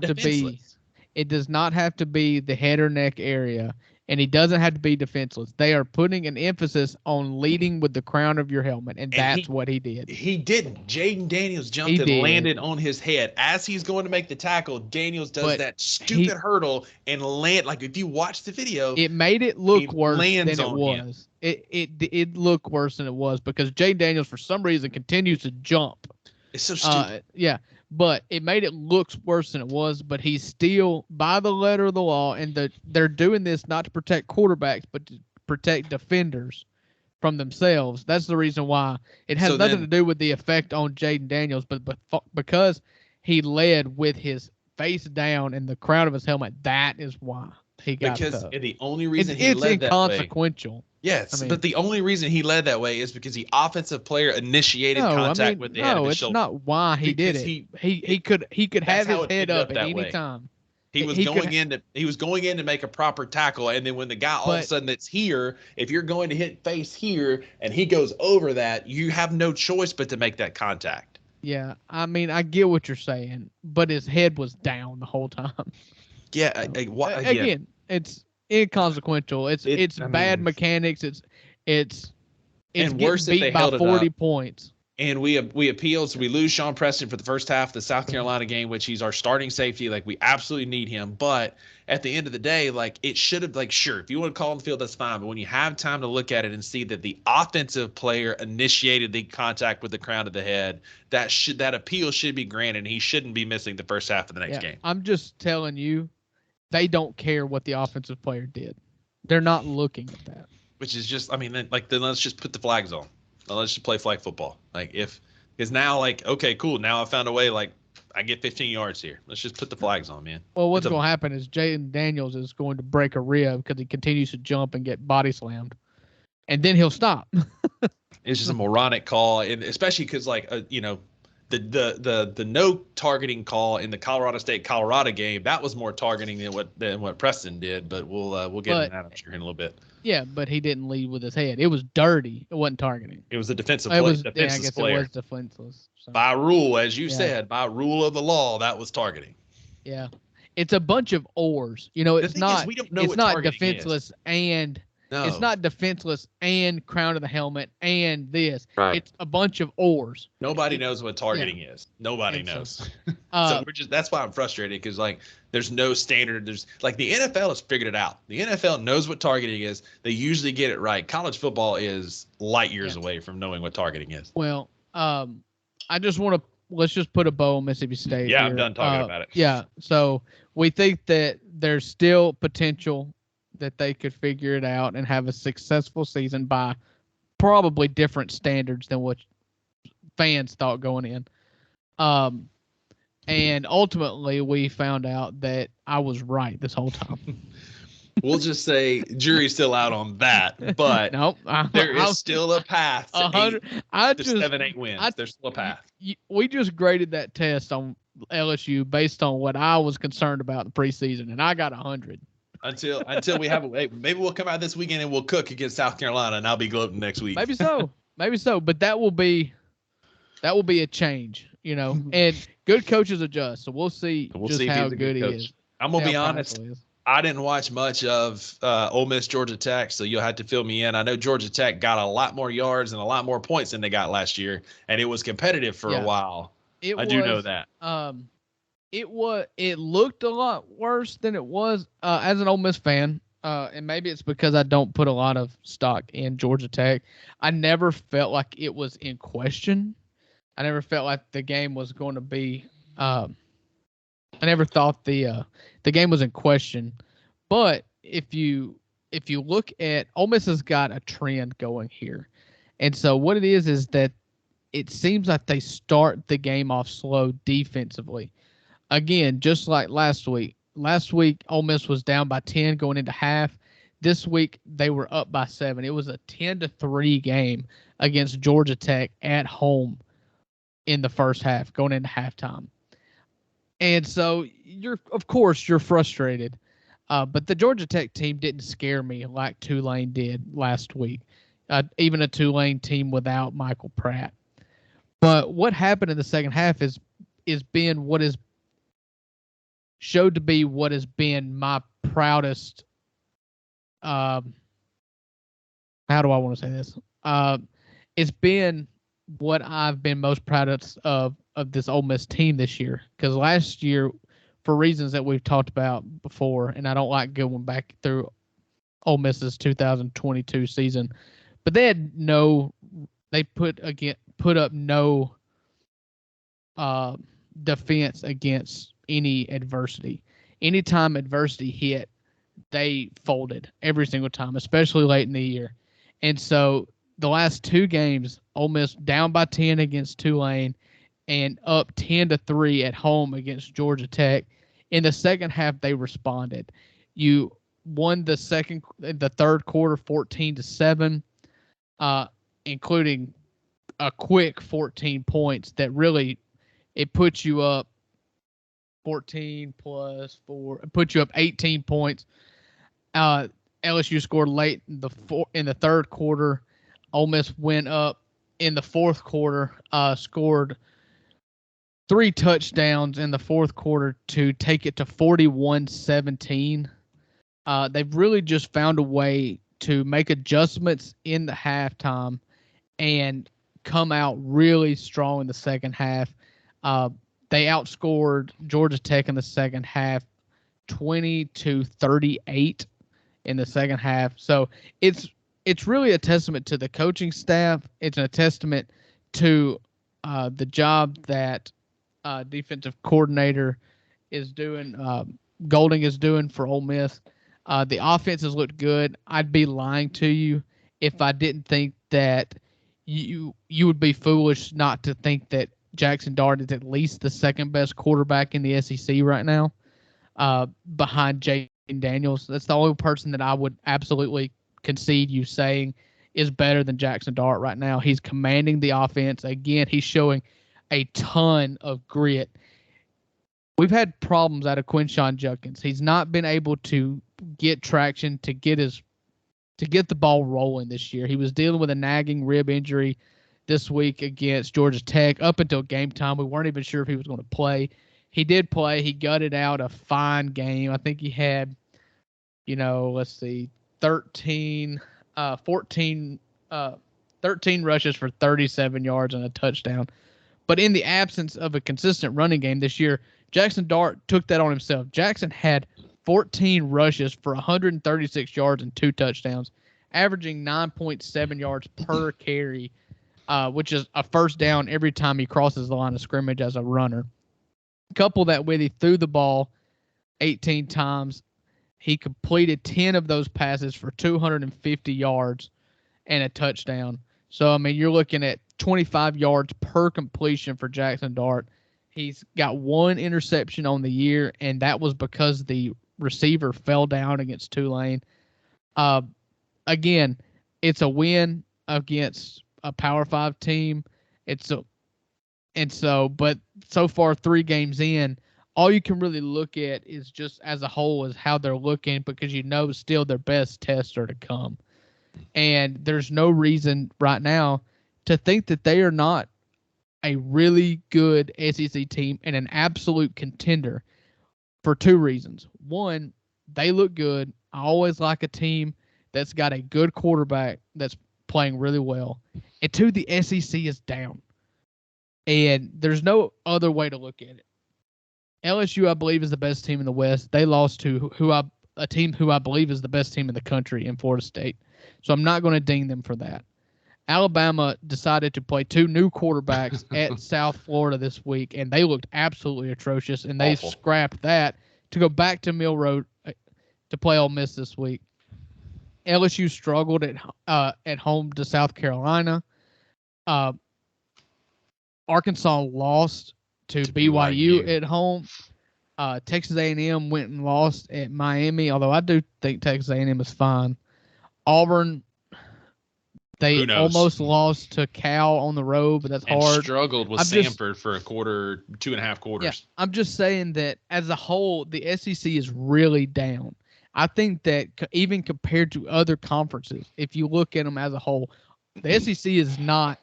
to be the head or neck area. and he doesn't have to be defenseless. They are putting an emphasis on leading with the crown of your helmet, and that's what he did. He didn't. Jaden Daniels jumped and landed on his head. As he's going to make the tackle, Daniels does that stupid hurdle and land. Like, if you watch the video, it made it look worse than it was. It looked worse than it was because Jaden Daniels, for some reason, continues to jump. It's so stupid. Yeah. But it made it look worse than it was. But he's still, by the letter of the law, and they're doing this not to protect quarterbacks, but to protect defenders from themselves. That's the reason why. It has nothing to do with the effect on Jaden Daniels, but because he led with his face down and the crown of his helmet, that is why he got the only reason he led that way. It's inconsequential. Yes, but the only reason he led that way is because the offensive player initiated contact with the head of his shoulder. No, it's not why he did it. He could have his head up at any time. He was going in to make a proper tackle, and then when the guy all of a sudden that's here, if you're going to hit face here and he goes over that, you have no choice but to make that contact. Yeah, I mean, I get what you're saying, but his head was down the whole time. Yeah, again, it's inconsequential. It's bad mechanics. It's worse if they beat by 40 points. And we appeal, so we lose Sean Preston for the first half of the South Carolina game, which he's our starting safety. Like, we absolutely need him. But at the end of the day, like, it should have, like, sure, if you want to call on the field, that's fine. But when you have time to look at it and see that the offensive player initiated the contact with the crown of the head, that appeal should be granted. And he shouldn't be missing the first half of the next game. I'm just telling you, they don't care what the offensive player did. They're not looking at that. Which is just, I mean, then let's just put the flags on. Let's just play flag football. Like, because now, like, okay, cool. Now I found a way, like, I get 15 yards here. Let's just put the flags on, man. Well, what's going to happen is Jaden Daniels is going to break a rib because he continues to jump and get body slammed. And then he'll stop. It's just a moronic call, and especially because, like, the no targeting call in the Colorado game, that was more targeting than what Preston did. But we'll get into that, I'm sure, in a little bit. Yeah, but he didn't lead with his head. It was dirty. It wasn't targeting. It was a defensive player. I guess player. It was defenseless. So. By rule, as you said, by rule of the law, that was targeting. Yeah, it's a bunch of ors. You know, it's not defenseless is. And no. It's not defenseless and crown of the helmet and this. Right. It's a bunch of ors. Nobody knows what targeting is. Nobody knows. So that's why I'm frustrated, because, like, there's no standard. There's, like, the NFL has figured it out. The NFL knows what targeting is. They usually get it right. College football is light years away from knowing what targeting is. Well, I just want to let's just put a bow on Mississippi State. Yeah, here. I'm done talking about it. Yeah, so we think that there's still potential that they could figure it out and have a successful season by probably different standards than what fans thought going in. And ultimately, we found out that I was right this whole time. We'll just say jury's still out on that, but nope, there is still a path to 7-8 wins. There's still a path. We just graded that test on LSU based on what I was concerned about in the preseason, and I got 100. Until we have maybe we'll come out this weekend and we'll cook against South Carolina, and I'll be gloating next week. Maybe so, but that will be a change, you know. And good coaches adjust, so we'll see how good he is. I'm gonna be honest. I didn't watch much of Ole Miss Georgia Tech, so you'll have to fill me in. I know Georgia Tech got a lot more yards and a lot more points than they got last year, and it was competitive for a while. I do know that. It looked a lot worse than it was as an Ole Miss fan, and maybe it's because I don't put a lot of stock in Georgia Tech. I never felt like it was in question. I never felt like the game was going to be. I never thought the game was in question. But if you look at Ole Miss has got a trend going here, and so what it is that it seems like they start the game off slow defensively. Again, just like last week. Last week, Ole Miss was down by 10 going into half. This week, they were up by 7. It was a 10-3 game against Georgia Tech at home in the first half, going into halftime. And so, you're frustrated. But the Georgia Tech team didn't scare me like Tulane did last week, even a Tulane team without Michael Pratt. But what happened in the second half is been what is showed to be what has been my proudest how do I want to say this? It's been what I've been most proud of this Ole Miss team this year. Because last year, for reasons that we've talked about before, and I don't like going back through Ole Miss's 2022 season, but they put up no defense against any adversity. Anytime adversity hit, they folded every single time, especially late in the year. And so the last two games, Ole Miss down by 10 against Tulane and up 10-3 at home against Georgia Tech. In the second half, they responded. You won the third quarter 14-7, including a quick 14 points that really it puts you up 14 plus 4, it puts you up 18 points. LSU scored late in the third quarter. Ole Miss went up in the fourth quarter, scored 3 touchdowns in the fourth quarter to take it to 41-17. They've really just found a way to make adjustments in the halftime and come out really strong in the second half. They outscored Georgia Tech in the second half 20-38 in the second half. So it's really a testament to the coaching staff. It's a testament to the job that defensive coordinator is doing, Golding is doing for Ole Miss. The offense has looked good. I'd be lying to you if I didn't think that you would be foolish not to think that Jackson Dart is at least the second best quarterback in the SEC right now, behind Jaden Daniels. That's the only person that I would absolutely concede you saying is better than Jackson Dart right now. He's commanding the offense. Again, he's showing a ton of grit. We've had problems out of Quinshon Judkins. He's not been able to get traction to get the ball rolling this year. He was dealing with a nagging rib injury this week against Georgia Tech. Up until game time, we weren't even sure if he was going to play. He did play. He gutted out a fine game. I think he had, 13 rushes for 37 yards and a touchdown. But in the absence of a consistent running game this year, Jackson Dart took that on himself. Jackson had 14 rushes for 136 yards and 2 touchdowns, averaging 9.7 yards per carry, which is a first down every time he crosses the line of scrimmage as a runner. Couple that with, he threw the ball 18 times. He completed 10 of those passes for 250 yards and a touchdown. So, you're looking at 25 yards per completion for Jackson Dart. He's got 1 interception on the year, and that was because the receiver fell down against Tulane. Again, it's a win against a Power 5 team. But so far 3 games in, all you can really look at is just as a whole is how they're looking, because still their best tests are to come. And there's no reason right now to think that they are not a really good SEC team and an absolute contender for 2 reasons. One, they look good. I always like a team that's got a good quarterback that's playing really well. And 2, the SEC is down. And there's no other way to look at it. LSU, I believe, is the best team in the West. They lost to a team who I believe is the best team in the country in Florida State. So I'm not going to ding them for that. Alabama decided to play 2 new quarterbacks at South Florida this week, and they looked absolutely atrocious, and they scrapped that to go back to Mill Road to play Ole Miss this week. LSU struggled at home to South Carolina. Arkansas lost to BYU at home. Texas A&M went and lost at Miami, although I do think Texas A&M is fine. Auburn, they almost lost to Cal on the road, but that's hard. Struggled with Samford for a quarter, 2.5 quarters. Yeah, I'm just saying that as a whole, the SEC is really down. I think that even compared to other conferences, if you look at them as a whole, the SEC is not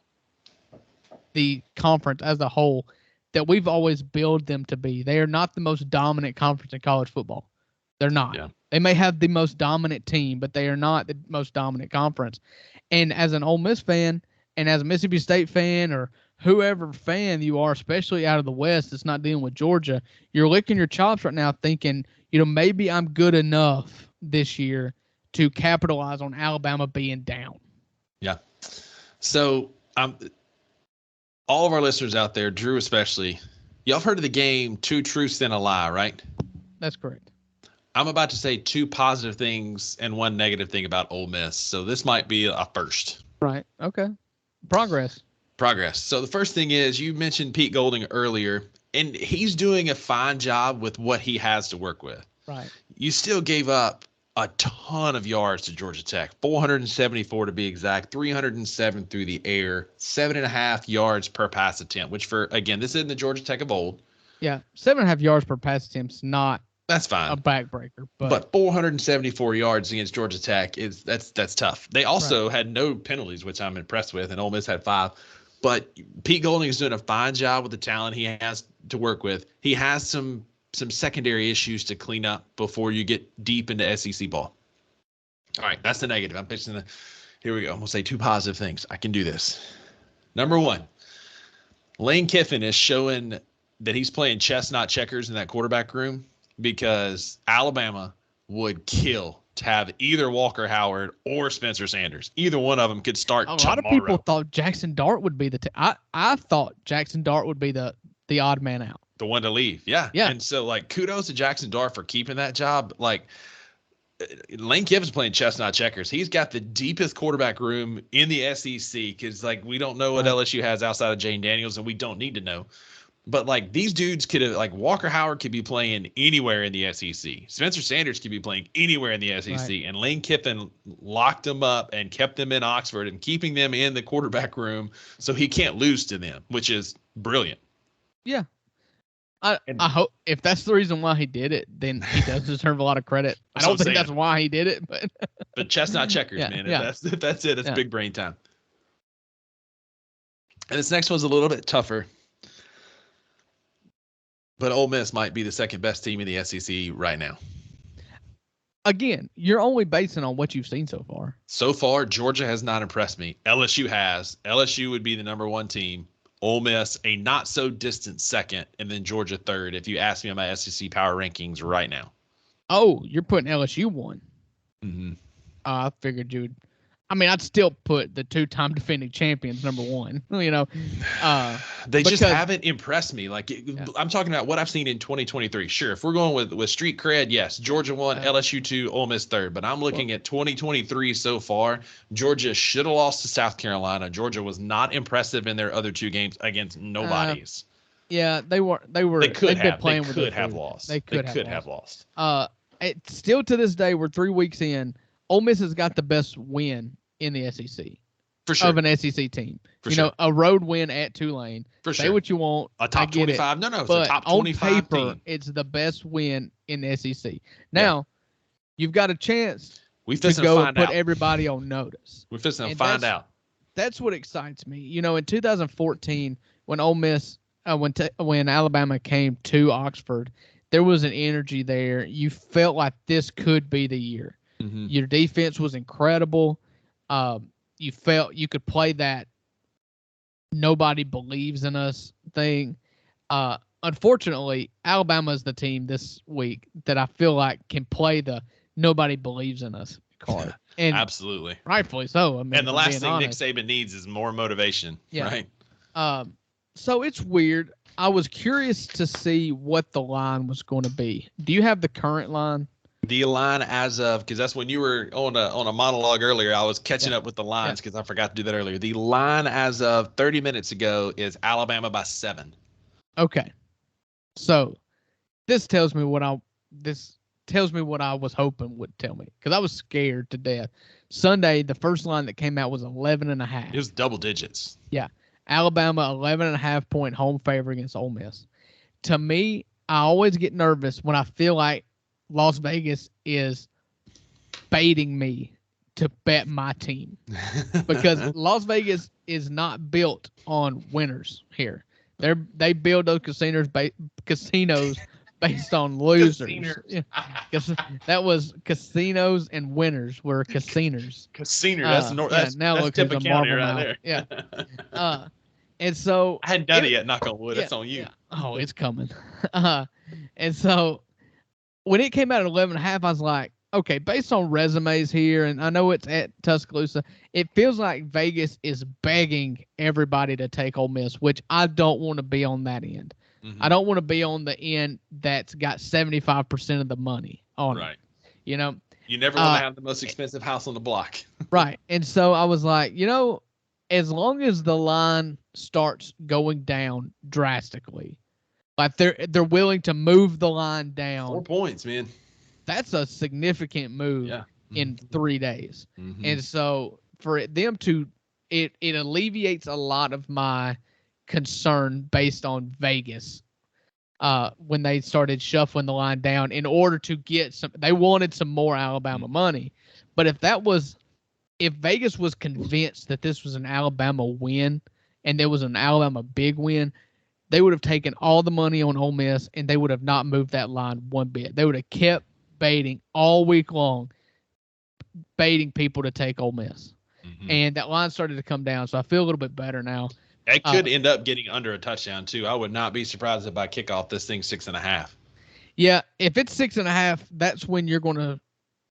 the conference as a whole that we've always billed them to be. They are not the most dominant conference in college football. They're not. Yeah. They may have the most dominant team, but they are not the most dominant conference. And as an Ole Miss fan and as a Mississippi State fan or whoever fan you are, especially out of the West that's not dealing with Georgia, you're licking your chops right now thinking, maybe I'm good enough this year to capitalize on Alabama being down. Yeah. So all of our listeners out there, Drew especially, y'all have heard of the game Two Truths and a Lie, right? That's correct. I'm about to say 2 positive things and 1 negative thing about Ole Miss. So this might be a first. Right. Okay. Progress. So the first thing is, you mentioned Pete Golding earlier, and he's doing a fine job with what he has to work with. Right. You still gave up a ton of yards to Georgia Tech, 474 to be exact, 307 through the air, 7.5 yards per pass attempt, which again, this isn't the Georgia Tech of old. Yeah. 7.5 yards per pass attempt's not That's fine. a backbreaker. But 474 yards against Georgia Tech that's tough. They also had no penalties, which I'm impressed with, and Ole Miss had 5. But Pete Golding is doing a fine job with the talent he has to work with. He has some secondary issues to clean up before you get deep into SEC ball. All right, that's the negative. I'm pitching here we go. I'm going to say 2 positive things. I can do this. Number 1, Lane Kiffin is showing that he's playing chess, not checkers in that quarterback room, because Alabama would kill to have either Walker Howard or Spencer Sanders. Either one of them could start tomorrow. A lot of people thought Jackson Dart would be I thought Jackson Dart would be the odd man out. The one to leave. Yeah. Yeah. And so, kudos to Jackson Dart for keeping that job. Lane Kiffin's playing chess, not checkers. He's got the deepest quarterback room in the SEC because, we don't know what LSU has outside of Jane Daniels, and we don't need to know. But, these dudes could have, Walker Howard could be playing anywhere in the SEC. Spencer Sanders could be playing anywhere in the SEC. Right. And Lane Kiffin locked them up and kept them in Oxford and keeping them in the quarterback room so he can't lose to them, which is brilliant. Yeah. I hope if that's the reason why he did it, then he does deserve a lot of credit. I don't think that's why he did it, but chess, not checkers, man. If that's it, it's big brain time. And this next one's a little bit tougher. But Ole Miss might be the second best team in the SEC right now. Again, you're only basing on what you've seen so far. So far, Georgia has not impressed me. LSU has. LSU would be the number 1 team. Ole Miss, a not-so-distant second, and then Georgia third, if you ask me on my SEC power rankings right now. Oh, you're putting LSU 1. Mm-hmm. I figured you would. I'd still put the 2-time defending champions number 1. They just haven't impressed me. I'm talking about what I've seen in 2023. Sure, if we're going with street cred, yes, Georgia 1, LSU 2, Ole Miss 3rd. But I'm looking at 2023 so far. Georgia should have lost to South Carolina. Georgia was not impressive in their other 2 games against nobodies. Yeah, they were. They could have lost. They could have lost. Still to this day, we're 3 weeks in. Ole Miss has got the best win in the SEC. For sure. Of an SEC team. For sure. A road win at Tulane. For sure. Say what you want. A top 25. No, it's a top 25 on paper, team. It's the best win in the SEC. Now, you've got a chance to go and put everybody on notice. We're fixing to find out. That's what excites me. In 2014, when Ole Miss, when Alabama came to Oxford, there was an energy there. You felt like this could be the year. Mm-hmm. Your defense was incredible. You felt you could play that nobody believes in us thing. Unfortunately, Alabama is the team this week that I feel like can play the nobody believes in us card. And absolutely. Rightfully so. And the last thing Nick Saban needs is more motivation. Yeah. Right. So it's weird. I was curious to see what the line was going to be. Do you have the current line? The line as of, because that's when you were on a monologue earlier, I was catching up with the lines because I forgot to do that earlier. The line as of 30 minutes ago is Alabama by 7. Okay. So this tells me what I was hoping would tell me, because I was scared to death. Sunday, the first line that came out was 11.5. It was double digits. Yeah. Alabama 11.5 point home favor against Ole Miss. To me, I always get nervous when I feel like Las Vegas is baiting me to bet my team, because Las Vegas is not built on winners here. They build those casinos based on losers. Casinos. Yeah, that was casinos and winners were casinos. Casino. Yeah, now that's look who's a Tippah County marble right mouth. there. Yeah. And so I hadn't done it yet. Knock on wood. That's on you. Yeah. Oh, it's coming. And so when it came out at 11.5, I was like, okay, based on resumes here, and I know it's at Tuscaloosa, it feels like Vegas is begging everybody to take Ole Miss, which I don't want to be on that end. Mm-hmm. I don't want to be on the end that's got 75% of the money on it. You know, you never want to have the most expensive house on the block. Right. And so I was like, as long as the line starts going down drastically, like they're willing to move the line down. 4 points, man. That's a significant move in 3 days. Mm-hmm. And so for them to, it alleviates a lot of my concern based on Vegas when they started shuffling the line down in order to get they wanted some more Alabama money. But if Vegas was convinced that this was an Alabama win and there was an Alabama big win, they would have taken all the money on Ole Miss and they would have not moved that line one bit. They would have kept baiting all week long, baiting people to take Ole Miss. Mm-hmm. And that line started to come down, so I feel a little bit better now. It could end up getting under a touchdown, too. I would not be surprised if by kickoff this thing's 6.5. Yeah, if it's 6.5, that's when you're going to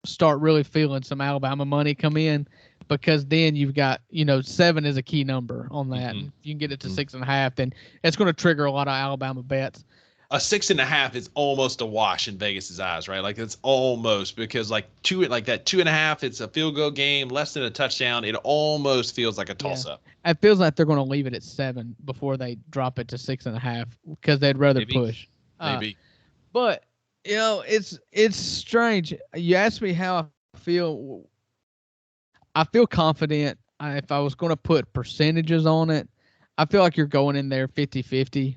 start really feeling some Alabama money come in, because then you've got 7 is a key number on that. Mm-hmm. If you can get it to 6.5, then it's going to trigger a lot of Alabama bets. A 6.5 is almost a wash in Vegas's eyes, right? Like it's almost, because that 2.5, it's a field goal game, less than a touchdown. It almost feels like a toss up. It feels like they're going to leave it at 7 before they drop it to 6.5 because they'd rather push. Maybe. But it's strange. You asked me how I feel. I feel confident. If I was going to put percentages on it, I feel like you're going in there 50-50,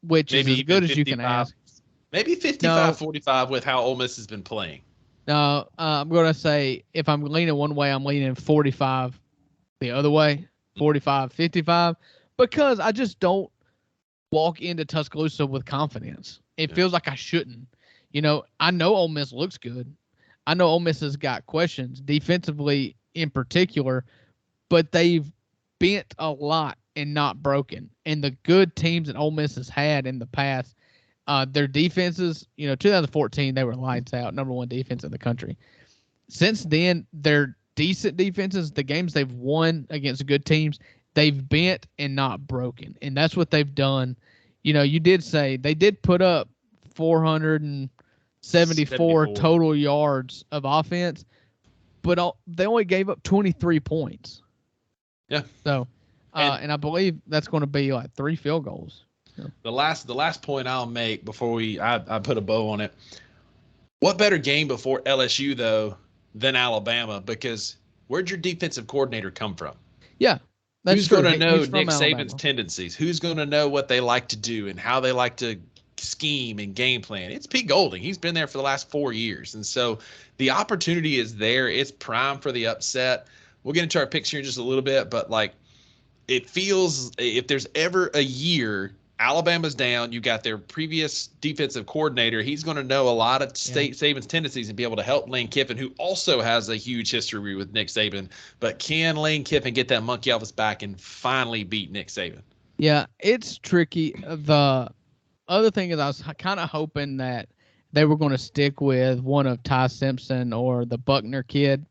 which maybe is as good as you can ask. Maybe 55-45 with how Ole Miss has been playing. No, I'm going to say if I'm leaning one way, I'm leaning 45 the other way, 45-55, because I just don't walk into Tuscaloosa with confidence. It feels like I shouldn't. I know Ole Miss looks good. I know Ole Miss has got questions, defensively in particular, but they've bent a lot and not broken. And the good teams that Ole Miss has had in the past, their defenses, 2014, they were lights out, number 1 defense in the country. Since then, they're decent defenses. The games they've won against good teams, they've bent and not broken. And that's what they've done. You did say they did put up 474 total yards of offense, but they only gave up 23 points. Yeah. So, and I believe that's going to be like 3 field goals. So. The last point I'll make before I put a bow on it. What better game before LSU though than Alabama? Because where'd your defensive coordinator come from? Yeah. Who's going to know Nick Saban's tendencies? Who's going to know what they like to do and how they like to scheme and game plan? It's Pete Golding. He's been there for the last 4 years. And so the opportunity is there. It's prime for the upset. We'll get into our picks here in just a little bit, but it feels, if there's ever a year Alabama's down, you got their previous defensive coordinator. He's going to know a lot of Saban's tendencies and be able to help Lane Kiffin, who also has a huge history with Nick Saban. But can Lane Kiffin get that monkey off his back and finally beat Nick Saban? Yeah, it's tricky. The other thing is I was kind of hoping that they were going to stick with one of Ty Simpson or the Buckner kid.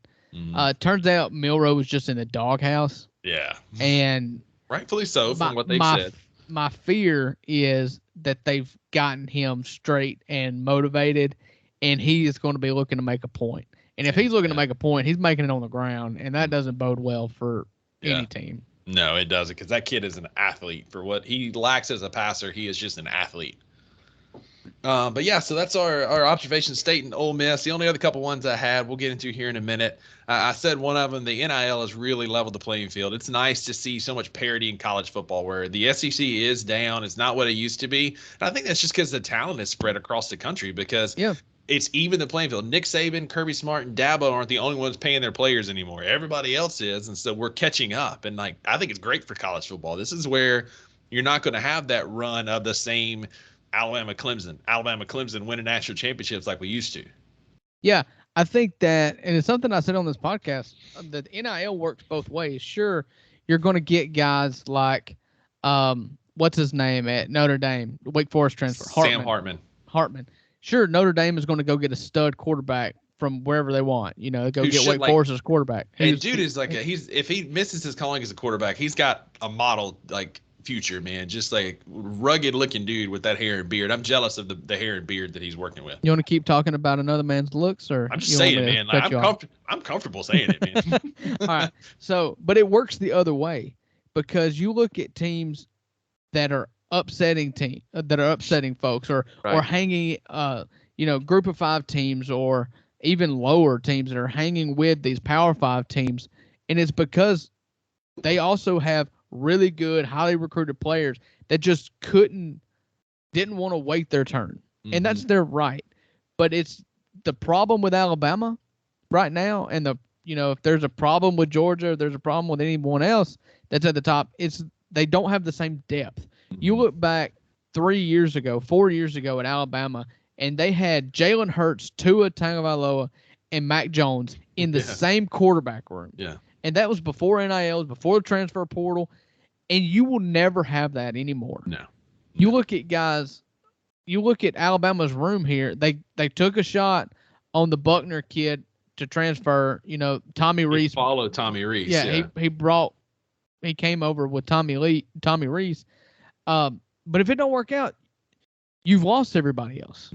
Turns out Milroe was just in the doghouse. Yeah. And rightfully so from what they've said. My fear is that they've gotten him straight and motivated, and he is going to be looking to make a point. And if he's looking to make a point, he's making it on the ground, and that doesn't bode well for any team. No, it doesn't, because that kid is an athlete. For what he lacks as a passer, he is just an athlete. But yeah, so that's our observation state and Ole Miss. The only other couple ones I had, we'll get into here in a minute. I said one of them, the NIL has really leveled the playing field. It's nice to see so much parity in college football where the SEC is down. It's not what it used to be. And I think that's just because the talent is spread across the country because it's even the playing field. Nick Saban, Kirby Smart, and Dabo aren't the only ones paying their players anymore. Everybody else is, and so we're catching up. And I think it's great for college football. This is where you're not going to have that run of the same Alabama Clemson winning national championships like we used to. Yeah, I think that, and it's something I said on this podcast, that NIL works both ways. Sure, you're going to get guys like, what's his name at Notre Dame, Wake Forest transfer, Sam Hartman. Sure, Notre Dame is going to go get a stud quarterback from wherever they want. You know, go get Wake Forest's quarterback. And dude is like if he misses his calling as a quarterback, he's got a model like future, man. Just like rugged looking dude with that hair and beard. I'm jealous of the hair and beard that he's working with. You want to keep talking about another man's looks, or I'm just saying, man. Like, I'm comfortable saying it, man. All right. So, but it works the other way, because you look at teams that are upsetting folks, or hanging, group of 5 teams, or even lower teams that are hanging with these Power 5 teams, and it's because they also have really good, highly recruited players that just didn't want to wait their turn. Mm-hmm. And that's their right. But it's the problem with Alabama right now, and if there's a problem with Georgia, if there's a problem with anyone else that's at the top, it's they don't have the same depth. Mm-hmm. You look back 4 years ago at Alabama, and they had Jalen Hurts, Tua Tagovailoa, and Mac Jones in the same quarterback room. Yeah. And that was before NIL, before the transfer portal. And you will never have that anymore. No. You look at guys, you look at Alabama's room here. They took a shot on the Buckner kid to transfer, Tommy Rees. Follow Tommy Rees. Yeah. He came over with Tommy Rees. But if it don't work out, you've lost everybody else,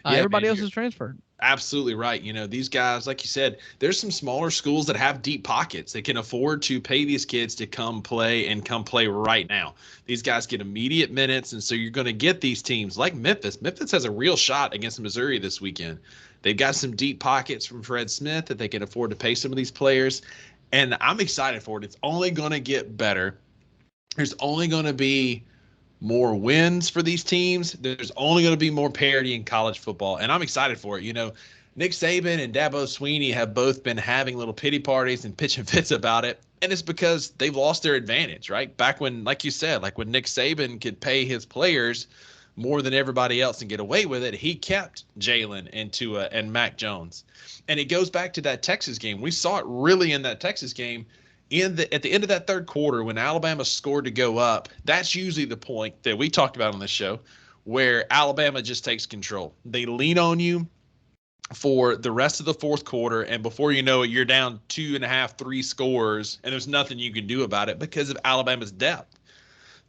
everybody else is transferred. Absolutely right. These guys, like you said, there's some smaller schools that have deep pockets. They can afford to pay these kids to come play right now. These guys get immediate minutes, and so you're going to get these teams like Memphis. Memphis has a real shot against Missouri this weekend. They've got some deep pockets from Fred Smith that they can afford to pay some of these players, and I'm excited for it. It's only going to get better. There's only going to be more wins for these teams. There's only going to be more parity in college football, and I'm excited for it. Nick Saban and Dabo Swinney have both been having little pity parties and pitching fits about it, and it's because they've lost their advantage, right? Back when, like you said, like when Nick Saban could pay his players more than everybody else and get away with it, he kept Jalen and Tua and Mac Jones. And it goes back to that Texas game. We saw it really in that Texas game. At the end of that third quarter, when Alabama scored to go up, that's usually the point that we talked about on this show where Alabama just takes control. They lean on you for the rest of the fourth quarter, and before you know it, you're down 2.5, 3 scores, and there's nothing you can do about it because of Alabama's depth.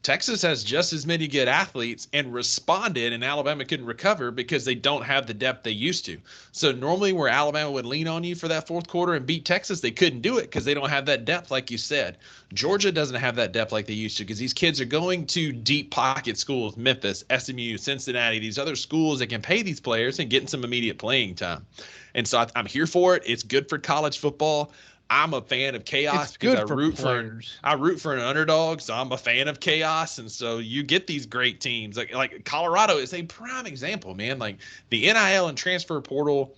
Texas has just as many good athletes and responded, and Alabama couldn't recover because they don't have the depth they used to. So normally where Alabama would lean on you for that fourth quarter and beat Texas, they couldn't do it because they don't have that depth like you said. Georgia doesn't have that depth like they used to because these kids are going to deep pocket schools, Memphis, SMU, Cincinnati, these other schools that can pay these players and getting some immediate playing time. And so I'm here for it. It's good for college football. I'm a fan of chaos because I root for an underdog, so I'm a fan of chaos, and so you get these great teams like Colorado is a prime example, man. Like the NIL and transfer portal,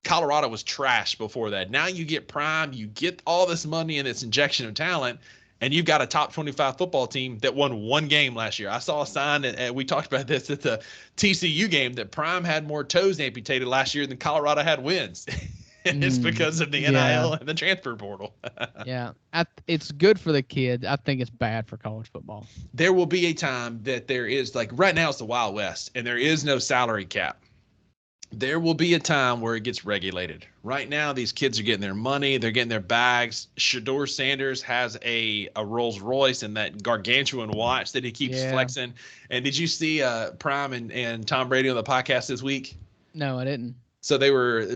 Colorado was trash before that. Now you get prime, you get all this money and this injection of talent, and you've got a top 25 football team that won 1 game last year. I saw a sign, and we talked about this at the TCU game, that Prime had more toes amputated last year than Colorado had wins. And it's because of the NIL and the transfer portal. Yeah, it's good for the kids. I think it's bad for college football. There will be a time that there is, like right now it's the Wild West, and there is no salary cap. There will be a time where it gets regulated. Right now, these kids are getting their money. They're getting their bags. Shedeur Sanders has a Rolls Royce and that gargantuan watch that he keeps flexing. And did you see Prime and Tom Brady on the podcast this week? No, I didn't. So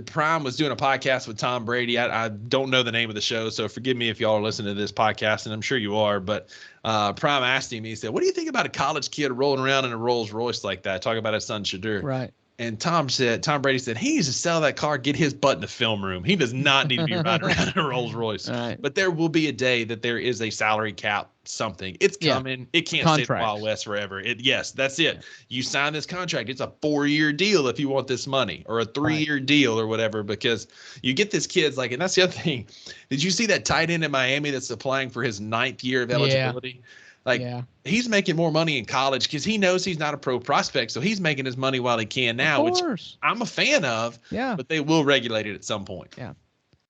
Prime was doing a podcast with Tom Brady. I don't know the name of the show, so forgive me if y'all are listening to this podcast, and I'm sure you are. But Prime asked him, he said, "What do you think about a college kid rolling around in a Rolls Royce like that?" Talking about his son Shedeur. Right. And Tom Brady said, he needs to sell that car, get his butt in the film room. He does not need to be riding around in a Rolls Royce. Right. But there will be a day that there is a salary cap something. It's coming. It can't stay the Wild West forever. Yes, that's it. Yeah. You sign this contract. It's a 4-year deal if you want this money, or a 3-year deal or whatever, because you get this kid's and that's the other thing. Did you see that tight end in Miami that's applying for his 9th year of eligibility? Like, Yeah. he's making more money in college because he knows he's not a pro prospect. So he's making his money while he can now, which I'm a fan of. Yeah. But they will regulate it at some point. Yeah.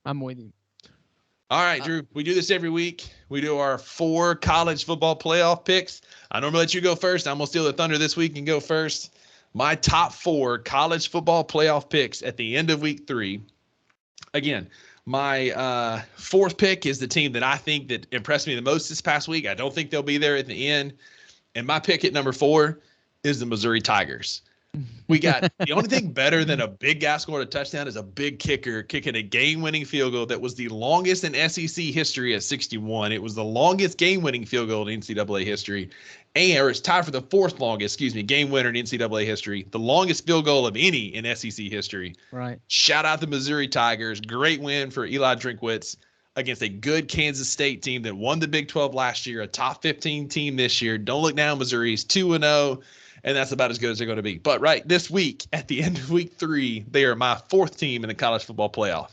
I'm with you. All right, Drew, we do this every week. We do our 4 college football playoff picks. I normally let you go first. I'm going to steal the thunder this week and go first. My top 4 college football playoff picks at the end of week 3. Again, my 4th pick is the team that I think that impressed me the most this past week. I don't think they'll be there at the end. And my pick at number 4 is the Missouri Tigers. We got the only thing better than a big guy scoring a touchdown is a big kicker kicking a game-winning field goal that was the longest in SEC history at 61. It was the longest game-winning field goal in NCAA history. Or it's tied for the 4th longest, game winner in NCAA history. The longest field goal of any in SEC history. Right. Shout out the Missouri Tigers. Great win for Eli Drinkwitz against a good Kansas State team that won the Big 12 last year, a top 15 team this year. Don't look down, Missouri's 2-0. And that's about as good as they're going to be. But right this week, at the end of week 3, they are my 4th team in the college football playoff.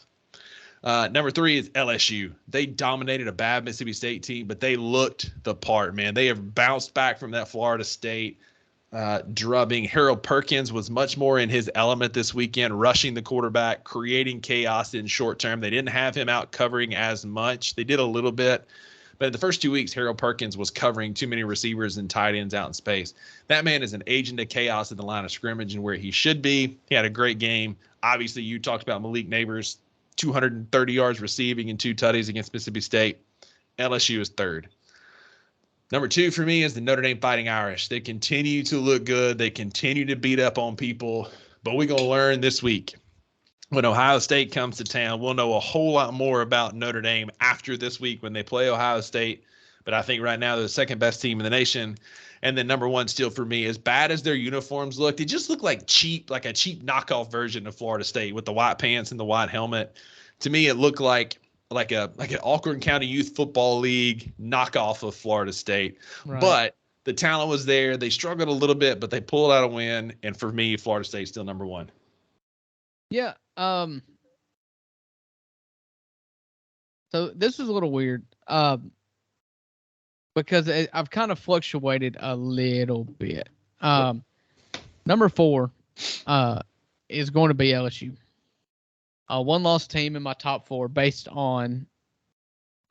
Number 3 is LSU. They dominated a bad Mississippi State team, but they looked the part, man. They have bounced back from that Florida State drubbing. Harold Perkins was much more in his element this weekend, rushing the quarterback, creating chaos in short term. They didn't have him out covering as much. They did a little bit. But in the first 2 weeks, Harold Perkins was covering too many receivers and tight ends out in space. That man is an agent of chaos at the line of scrimmage and where he should be. He had a great game. Obviously, you talked about Malik Neighbors, 230 yards receiving and 2 tutties against Mississippi State. LSU is 3rd. Number 2 for me is the Notre Dame Fighting Irish. They continue to look good. They continue to beat up on people. But we're going to learn this week. When Ohio State comes to town, we'll know a whole lot more about Notre Dame after this week when they play Ohio State. But I think right now they're the 2nd best team in the nation. And then number 1 still for me, as bad as their uniforms look, they just look like a cheap knockoff version of Florida State with the white pants and the white helmet. To me, it looked like an Auckland County Youth Football League knockoff of Florida State. Right. But the talent was there. They struggled a little bit, but they pulled out a win. And for me, Florida State's still number 1. Yeah. So this is a little weird. Because I've kind of fluctuated a little bit. Number 4 is going to be LSU. 1-loss team in my top 4 based on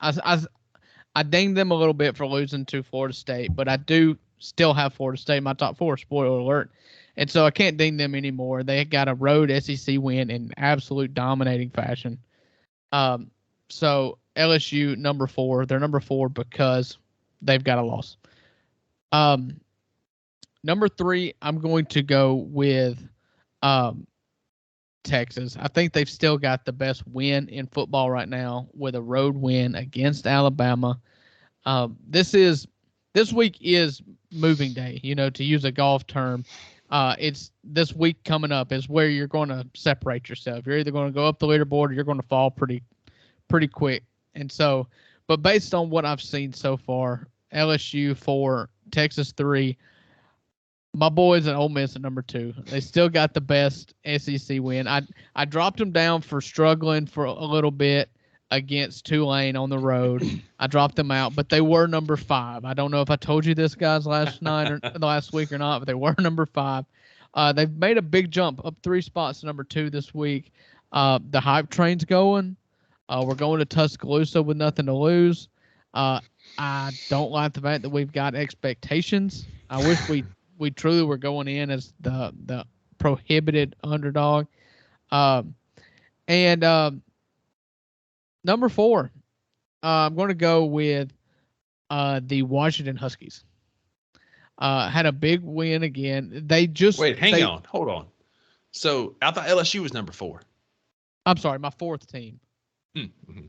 I dinged them a little bit for losing to Florida State, but I do still have Florida State in my top 4, spoiler alert. And so I can't ding them anymore. They got a road SEC win in absolute dominating fashion. So LSU, number 4. They're number 4 because they've got a loss. Number 3, I'm going to go with Texas. I think they've still got the best win in football right now with a road win against Alabama. This week is moving day, to use a golf term. It's this week coming up is where you're going to separate yourself. You're either going to go up the leaderboard or you're going to fall pretty quick. And so, but based on what I've seen so far, LSU 4, Texas 3, my boys at Ole Miss at number 2. They still got the best SEC win. I dropped them down for struggling for a little bit against Tulane on the road. I dropped them out, but they were number 5. I don't know if I told you this, guys, last week or not, but they were number 5. They've made a big jump up 3 spots to number 2 this week. The hype train's going. We're going to Tuscaloosa with nothing to lose. I don't like the fact that we've got expectations. I wish we truly were going in as the prohibited underdog. Number 4, I'm going to go with the Washington Huskies. Had a big win again. Hold on. So I thought LSU was number 4. I'm sorry, my 4th team. Mm-hmm.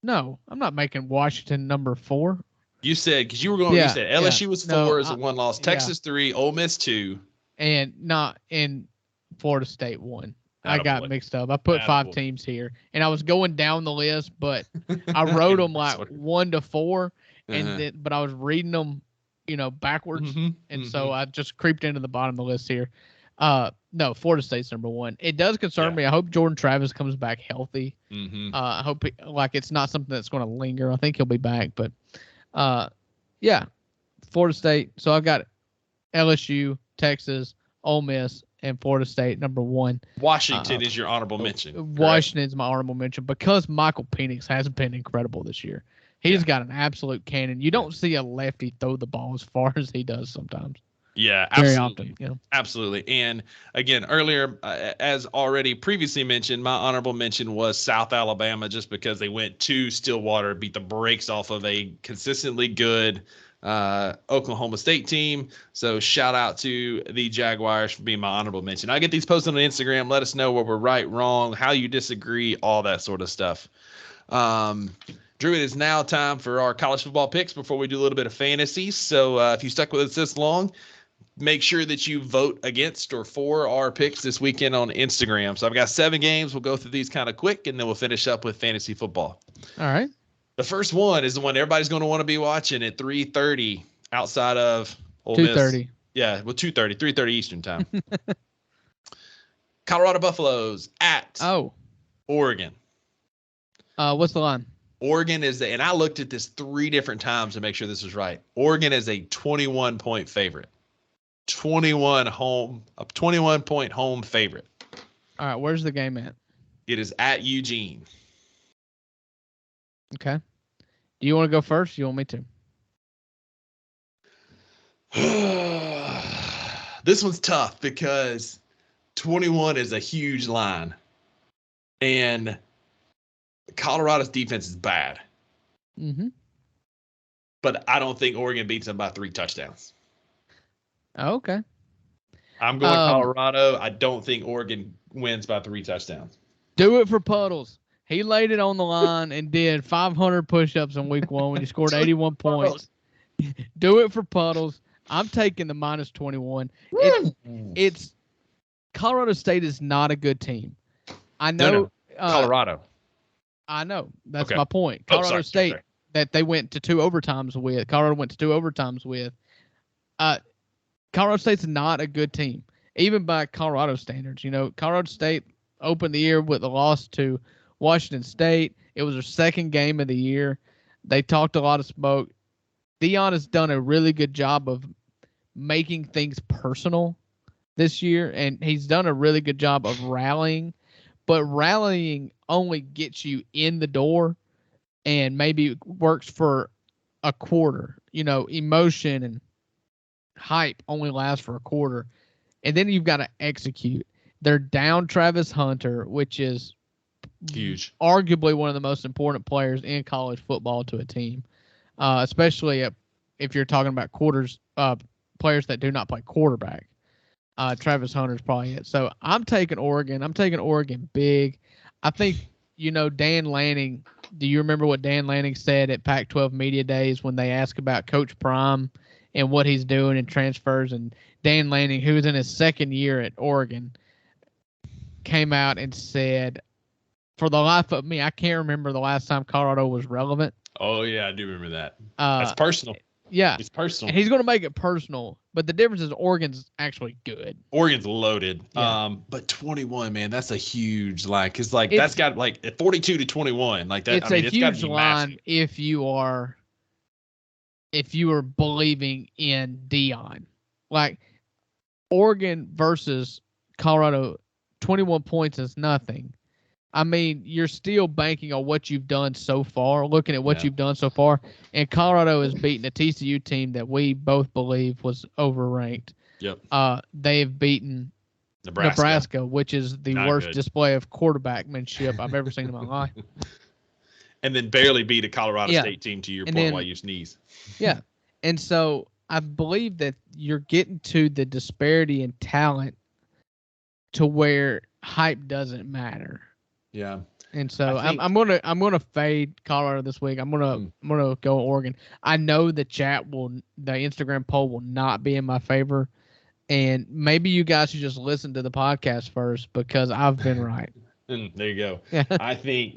No, I'm not making Washington number 4. You said because you were going. You said LSU was 4 as a 1-loss. Texas 3, Ole Miss 2, and not in Florida State 1. I got mixed up. I put 5 teams here, and I was going down the list, but I wrote them like 1 to 4, and but I was reading them, backwards, and so I just creeped into the bottom of the list here. No, Florida State's number 1. It does concern me. I hope Jordan Travis comes back healthy. I hope it's not something that's going to linger. I think he'll be back, but Yeah, Florida State. So I've got LSU, Texas, Ole Miss, and Florida State number 1. Washington is your honorable mention. Washington is my honorable mention because Michael Penix has been incredible this year. He's got an absolute cannon. You don't see a lefty throw the ball as far as he does sometimes. Yeah, very absolutely. often. Absolutely. And again, earlier, as already previously mentioned, my honorable mention was South Alabama, just because they went to Stillwater, beat the brakes off of a consistently good Oklahoma State team. So shout out to the Jaguars for being my honorable mention. I get these posted on Instagram. Let us know where we're right, wrong, how you disagree, all that sort of stuff. Drew, it is now time for our college football picks before we do a little bit of fantasy. So if you stuck with us this long, make sure that you vote against or for our picks this weekend on Instagram. So I've got 7 games. We'll go through these kind of quick, and then we'll finish up with fantasy football. All right. The first one is the one everybody's going to want to be watching at 3:30 outside of Ole 2:30. Miss. Yeah, well, 2:30, 3:30 Eastern time. Colorado Buffaloes at Oregon. What's the line? Oregon is, and I looked at this 3 different times to make sure this was right. Oregon is a 21-point favorite. 21-point home favorite. All right, where's the game at? It is at Eugene. Okay. Do you want to go first? Or you want me to? This one's tough because 21 is a huge line. And Colorado's defense is bad. Mm-hmm. But I don't think Oregon beats them by 3 touchdowns. Oh, okay. I'm going Colorado. I don't think Oregon wins by 3 touchdowns. Do it for Puddles. He laid it on the line and did 500 push-ups in week 1 when he scored 81 points. Do it for Puddles. I'm taking the minus 21. It's Colorado State is not a good team. I know. No. Colorado. I know. That's my point. Colorado State that they went to 2 overtimes with. Colorado went to 2 overtimes with. Colorado State's not a good team, even by Colorado standards. You know, Colorado State opened the year with a loss to Washington State. It was their 2nd game of the year. They talked a lot of smoke. Deion has done a really good job of making things personal this year, and he's done a really good job of rallying. But rallying only gets you in the door and maybe works for a quarter. You know, emotion and hype only lasts for a quarter. And then you've got to execute. They're down Travis Hunter, which is huge, arguably one of the most important players in college football to a team, especially if you're talking about players that do not play quarterback. Travis Hunter's probably it. So I'm taking Oregon. I'm taking Oregon big. I think, Dan Lanning, do you remember what Dan Lanning said at Pac-12 Media Days when they asked about Coach Prime and what he's doing in transfers? And Dan Lanning, who was in his 2nd year at Oregon, came out and said, for the life of me, I can't remember the last time Colorado was relevant. Oh, yeah, I do remember that. That's personal. Yeah. It's personal. And he's going to make it personal. But the difference is Oregon's actually good. Oregon's loaded. Yeah. But 21, man, that's a huge line. Because, that's got, 42 to 21. Like that. It's a huge line if you are believing in Deion. Like, Oregon versus Colorado, 21 points is nothing. I mean, you're still banking on what you've done so far, looking at what you've done so far. And Colorado has beaten a TCU team that we both believe was overranked. Yep. They have beaten Nebraska, which is the worst display of quarterbackmanship I've ever seen in my life. And then barely beat a Colorado State team, to your point, while you sneeze. Yeah. And so I believe that you're getting to the disparity in talent to where hype doesn't matter. Yeah. And so I'm gonna fade Colorado this week. I'm gonna go Oregon. I know the Instagram poll will not be in my favor, and maybe you guys should just listen to the podcast first because I've been right. There you go. I think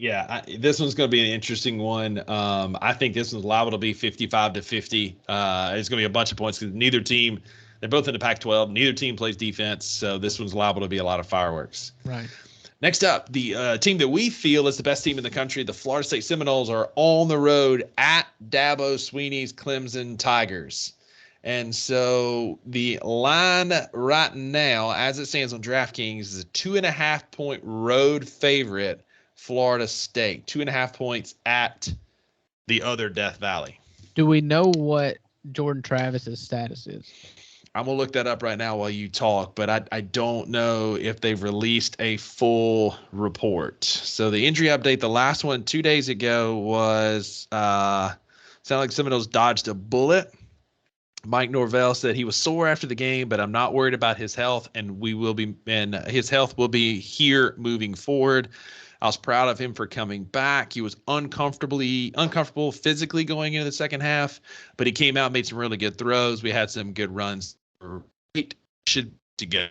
this one's going to be an interesting one. I think this one's liable to be 55-50. It's going to be a bunch of points because they're both in the Pac-12. Neither team plays defense, so this one's liable to be a lot of fireworks. Right. Next up, the team that we feel is the best team in the country, the Florida State Seminoles, are on the road at Dabo Sweeney's Clemson Tigers. And so the line right now, as it stands on DraftKings, is a 2.5-point road favorite, Florida State. 2.5 points at the other Death Valley. Do we know what Jordan Travis's status is? I'm going to look that up right now while you talk, but I don't know if they've released a full report. So the injury update, the last one 2 days ago was sounded like Seminoles dodged a bullet. Mike Norvell said he was sore after the game, but I'm not worried about his health, and his health will be here moving forward. I was proud of him for coming back. He was uncomfortable physically going into the second half, but he came out, made some really good throws. We had some good runs. Should to go.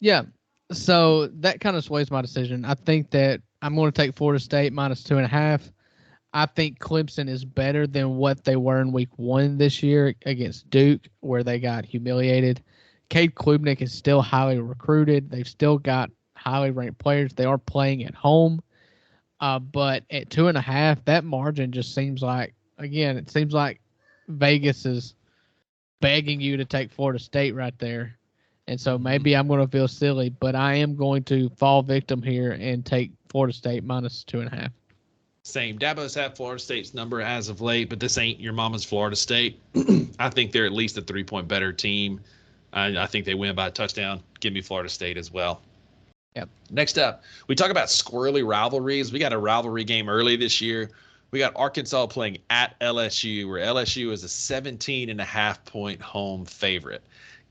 Yeah. So that kind of sways my decision. I think that I'm going to take Florida State -2.5. I think Clemson is better than what they were in week 1 this year against Duke, where they got humiliated. Cade Klubnik is still highly recruited. They've still got highly ranked players. They are playing at home. But at 2.5, that margin just seems like, again, it seems like Vegas is begging you to take Florida State right there. And so maybe I'm going to feel silly, but I am going to fall victim here and take Florida State -2.5. Same. Dabo's had Florida State's number as of late, but this ain't your mama's Florida State. I think they're at least a 3-point better team. I think they win by a touchdown. Give me Florida State as well. Yep. Next up, we talk about squirrely rivalries. We got a rivalry game early this year. We got Arkansas playing at LSU, where LSU is a 17.5-point home favorite.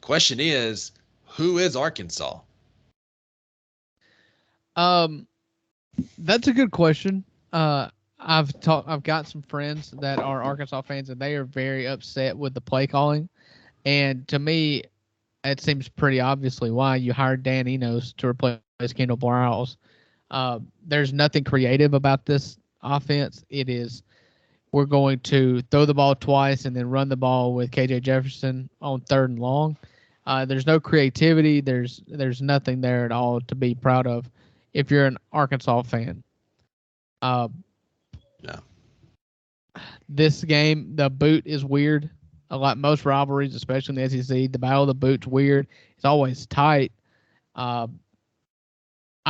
Question is, who is Arkansas? That's a good question. I've got some friends that are Arkansas fans, and they are very upset with the play calling. And to me, it seems pretty obviously why you hired Dan Enos to replace Kendall Briles. There's nothing creative about this offense. It is, we're going to throw the ball twice and then run the ball with KJ Jefferson on 3rd and long. There's no creativity. There's nothing there at all to be proud of if you're an Arkansas fan. No. This game, the boot is weird. Like most rivalries, especially in the SEC, the battle of the boot's weird. It's always tight. I'm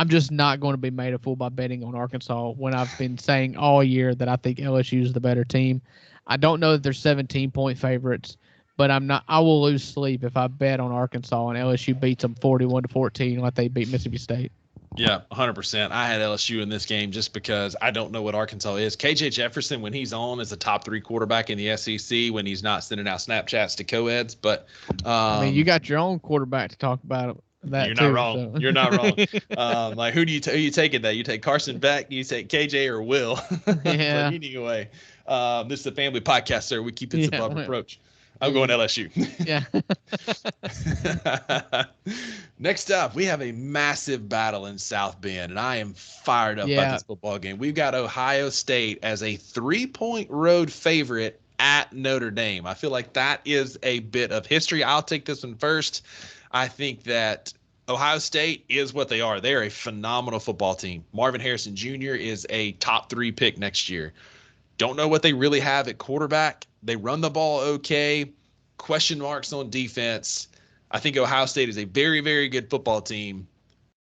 just not going to be made a fool by betting on Arkansas when I've been saying all year that I think LSU is the better team. I don't know that they're 17-point favorites, but I will lose sleep if I bet on Arkansas and LSU beats them 41-14 like they beat Mississippi State. Yeah, 100%. I had LSU in this game just because I don't know what Arkansas is. KJ Jefferson, when he's on, is a top 3 quarterback in the SEC when he's not sending out Snapchats to co-eds. But I mean, you got your own quarterback to talk about that. You're not wrong. So. You're not wrong. Like, who you taking that? You take Carson Beck, you take KJ or Will. Yeah. But anyway, this is a family podcast, sir. We keep this above reproach. I'm going LSU. Yeah. Next up, we have a massive battle in South Bend, and I am fired up about this football game. We've got Ohio State as a 3-point road favorite at Notre Dame. I feel like that is a bit of history. I'll take this one first. I think that Ohio State is what they are. They are a phenomenal football team. Marvin Harrison Jr. is a top 3 pick next year. Don't know what they really have at quarterback. They run the ball okay. Question marks on defense. I think Ohio State is a very, very good football team,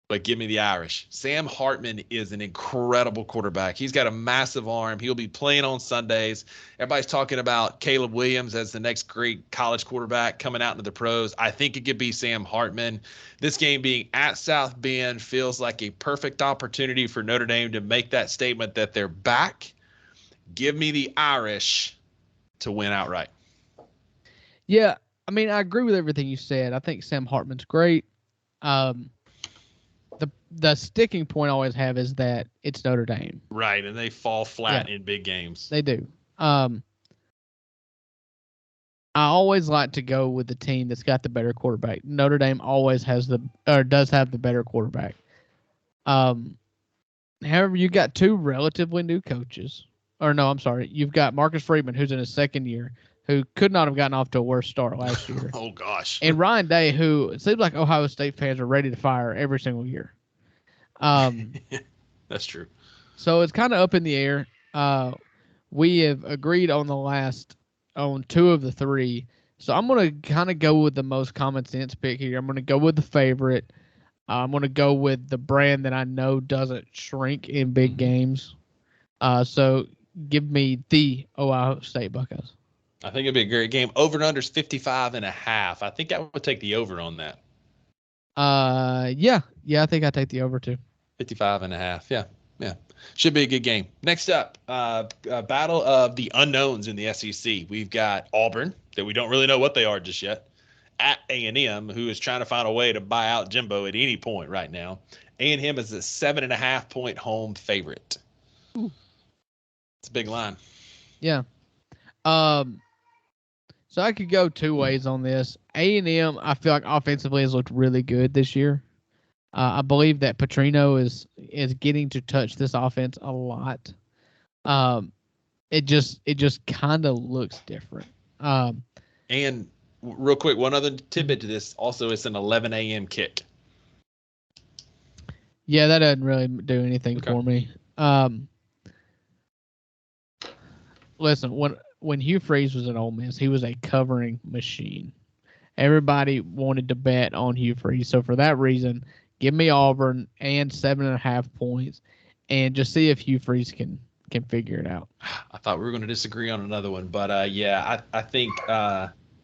but give me the Irish. Sam Hartman is an incredible quarterback. He's got a massive arm. He'll be playing on Sundays. Everybody's talking about Caleb Williams as the next great college quarterback coming out into the pros. I think it could be Sam Hartman. This game being at South Bend feels like a perfect opportunity for Notre Dame to make that statement that they're back. Give me the Irish to win outright. Yeah, I mean, I agree with everything you said. I think Sam Hartman's great. The sticking point I always have is that it's Notre Dame. Right, and they fall flat in big games. They do. I always like to go with the team that's got the better quarterback. Notre Dame always does have the better quarterback. However, you got 2 relatively new coaches. Or no, I'm sorry. You've got Marcus Freeman, who's in his second year, who could not have gotten off to a worse start last year. Oh, gosh. And Ryan Day, who it seems like Ohio State fans are ready to fire every single year. That's true. So it's kind of up in the air. we have agreed on two of the three. So I'm gonna kind of go with the most common sense pick here. I'm gonna go with the favorite. I'm gonna go with the brand that I know doesn't shrink in big games. So give me the Ohio State Buckeyes. I think it'd be a great game. Over and under is 55.5. I think I would take the over on that. Yeah, I think I take the over too. 55.5. Yeah. Should be a good game. Next up, battle of the unknowns in the SEC. We've got Auburn, that we don't really know what they are just yet, at A&M, who is trying to find a way to buy out Jimbo at any point right now. A&M is a 7.5-point home favorite. Ooh. It's a big line. Yeah. So I could go two ways on this. A&M, I feel like offensively has looked really good this year. I believe that Petrino is getting to touch this offense a lot. It just kind of looks different. And real quick, one other tidbit to this. Also, it's an 11 a.m. kick. Yeah, that doesn't really do anything for me. Listen, when Hugh Freeze was at Ole Miss, he was a covering machine. Everybody wanted to bet on Hugh Freeze. So for that reason, give me Auburn and 7.5 points, and just see if Hugh Freeze can figure it out. I thought we were going to disagree on another one, but I think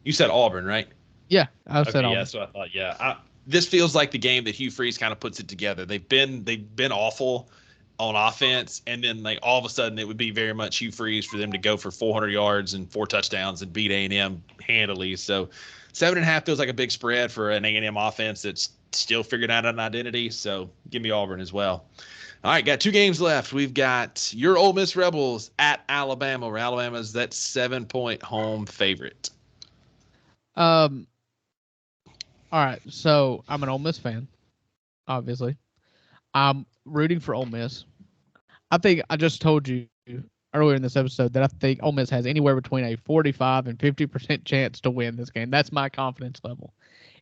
you said Auburn, right? Yeah, I said Auburn. Yeah, so I thought, this feels like the game that Hugh Freeze kind of puts it together. They've been awful on offense, and then like all of a sudden it would be very much Hugh Freeze for them to go for 400 yards and 4 touchdowns and beat A&M handily. So 7.5 feels like a big spread for an A&M offense that's still figuring out an identity. So give me Auburn as well. All right, got 2 games left. We've got your Ole Miss Rebels at Alabama, where Alabama's that 7-point home favorite. All right, so I'm an Ole Miss fan, obviously. I'm rooting for Ole Miss. I think I just told you earlier in this episode that I think Ole Miss has anywhere between a 45 and 50% chance to win this game. That's my confidence level.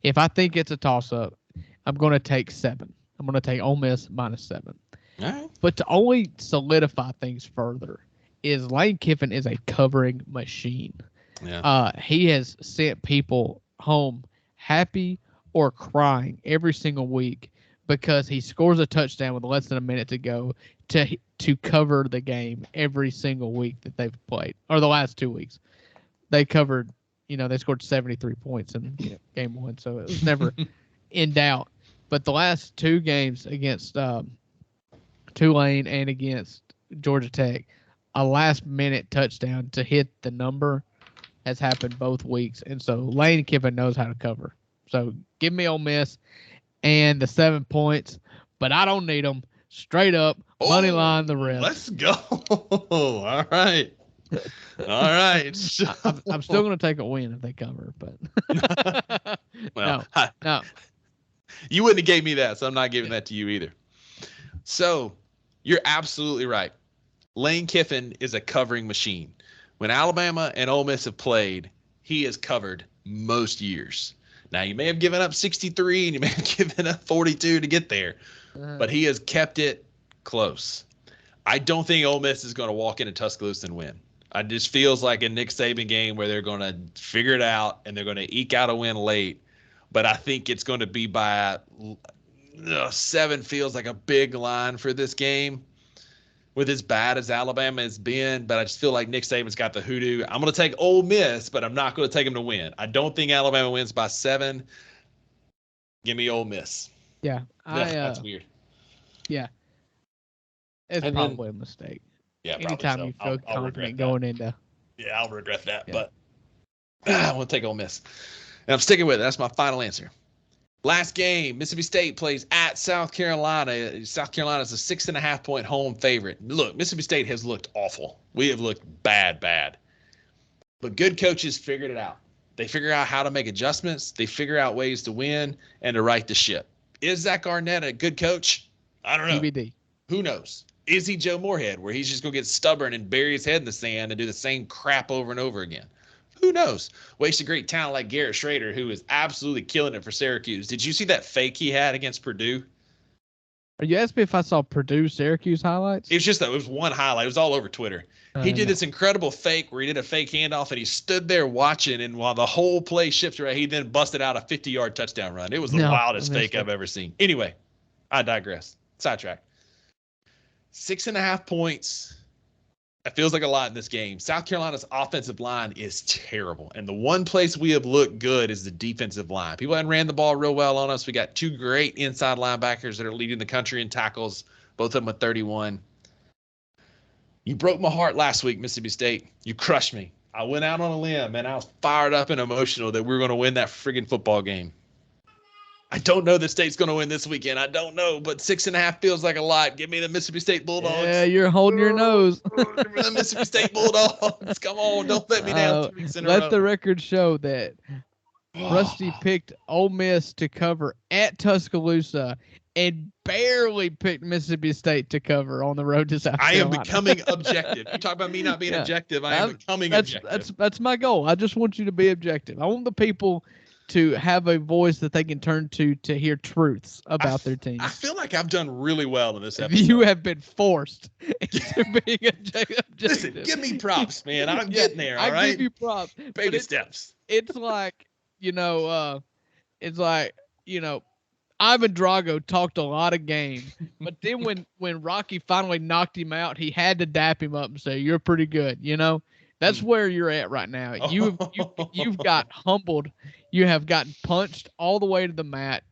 If I think it's a toss-up, I'm going to take 7. I'm going to take Ole Miss -7. All right. But to only solidify things further is Lane Kiffin is a covering machine. Yeah. He has sent people home happy or crying every single week because he scores a touchdown with less than a minute to go to cover the game every single week that they've played, or the last 2 weeks. They covered, they scored 73 points in game 1, so it was never in doubt. But the last 2 games against Tulane and against Georgia Tech, a last-minute touchdown to hit the number has happened both weeks, and so Lane Kiffin knows how to cover. So give me Ole Miss and the 7 points, but I don't need them. Straight up, money line the rest. Let's go. All right. All right. I'm still going to take a win if they cover, but well, no. You wouldn't have gave me that, so I'm not giving that to you either. So you're absolutely right. Lane Kiffin is a covering machine. When Alabama and Ole Miss have played, he has covered most years. Now, you may have given up 63 and you may have given up 42 to get there, but he has kept it close. I don't think Ole Miss is going to walk into Tuscaloosa and win. It just feels like a Nick Saban game where they're going to figure it out and they're going to eke out a win late. But I think it's going to be by 7 feels like a big line for this game with as bad as Alabama has been. But I just feel like Nick Saban's got the hoodoo. I'm going to take Ole Miss, but I'm not going to take him to win. I don't think Alabama wins by 7. Give me Ole Miss. Yeah. That's weird. Yeah. It's probably a mistake. Yeah, anytime so. you feel confident going into. Yeah, I'll regret that. Yeah. But I'm going to take Ole Miss. And I'm sticking with it. That's my final answer. Last game, Mississippi State plays at South Carolina. South Carolina is a 6.5-point home favorite. Look, Mississippi State has looked awful. We have looked bad. But good coaches figured it out. They figure out how to make adjustments. They figure out ways to win and to right the ship. Is Zach Arnett a good coach? I don't know. TBD. Who knows? Is he Joe Moorhead, where he's just going to get stubborn and bury his head in the sand and do the same crap over and over again? Who knows? Waste a great talent like Garrett Schrader, who is absolutely killing it for Syracuse. Did you see that fake he had against Purdue? Are you asking me if I saw Purdue Syracuse highlights? It was just that it was one highlight. It was all over Twitter. He did this incredible fake where he did a fake handoff and he stood there watching. And while the whole play shifted around, he then busted out a 50-yard touchdown run. It was the wildest fake I've ever seen. Anyway, I digress. Sidetrack. 6.5 points. It feels like a lot in this game. South Carolina's offensive line is terrible. And the one place we have looked good is the defensive line. People haven't ran the ball real well on us. We got 2 great inside linebackers that are leading the country in tackles, both of them with 31. You broke my heart last week, Mississippi State. You crushed me. I went out on a limb, and I was fired up and emotional that we were going to win that friggin' football game. I don't know that State's going to win this weekend. I don't know, but 6.5 feels like a lot. Give me the Mississippi State Bulldogs. Yeah, you're holding your nose. The Mississippi State Bulldogs. Come on, don't let me down 3 weeks in a row. Let the record show that Rusty picked Ole Miss to cover at Tuscaloosa and barely picked Mississippi State to cover on the road to South Carolina. I am becoming objective. You talk about me not being objective. I am becoming objective. That's my goal. I just want you to be objective. I want the people to have a voice that they can turn to hear truths about their teams. I feel like I've done really well in this episode. You have been forced into being objective. Listen, give me props, man. I'm getting there, all right? I give you props. Baby steps. It's like, Ivan Drago talked a lot of game, but then when Rocky finally knocked him out, he had to dap him up and say, "You're pretty good," That's where you're at right now. You've got humbled. You have gotten punched all the way to the mat.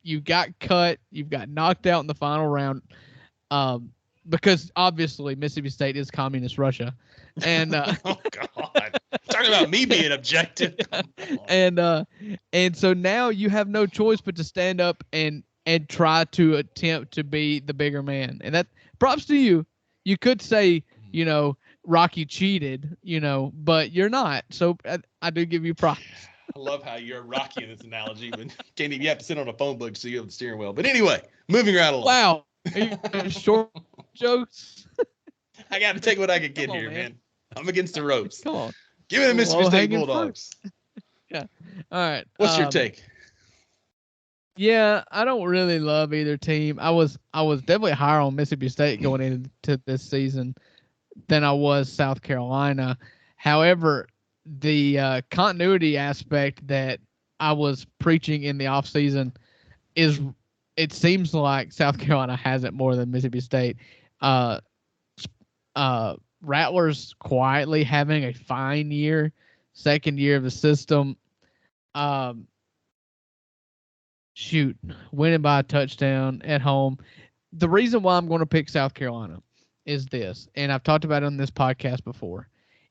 You got cut. You've got knocked out in the final round, because obviously Mississippi State is communist Russia, and oh God, talking about me being objective, and so now you have no choice but to stand up and try to attempt to be the bigger man, and that props to you. You could say, Rocky cheated, but you're not. So I do give you props. I love how you're Rocky in this analogy, but you have to sit on a phone book so you have the steering wheel. But anyway, moving right along. Wow. Are you short jokes? I got to take what I can get here, man. I'm against the ropes. Come on. Give me the Mississippi State Bulldogs. Yeah. All right. What's your take? Yeah, I don't really love either team. I was definitely higher on Mississippi State going into this season than I was South Carolina. However, the continuity aspect that I was preaching in the offseason it seems like South Carolina has it more than Mississippi State. Rattler's quietly having a fine year, second year of the system. Winning by a touchdown at home. The reason why I'm going to pick South Carolina is this, and I've talked about it on this podcast before,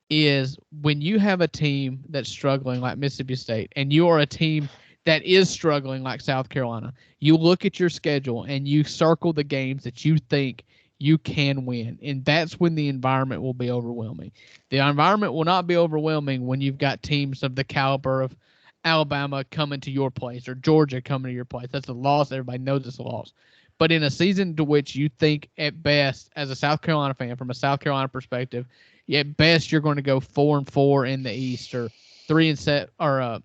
is when you have a team that's struggling like Mississippi State and you are a team that is struggling like South Carolina, you look at your schedule and you circle the games that you think you can win, and that's when the environment will be overwhelming. The environment will not be overwhelming when you've got teams of the caliber of Alabama coming to your place or Georgia coming to your place. That's a loss. Everybody knows it's a loss. But in a season to which you think at best, as a South Carolina fan, from a South Carolina perspective, at best you're going to go 4-4 in the East, or 3-7, or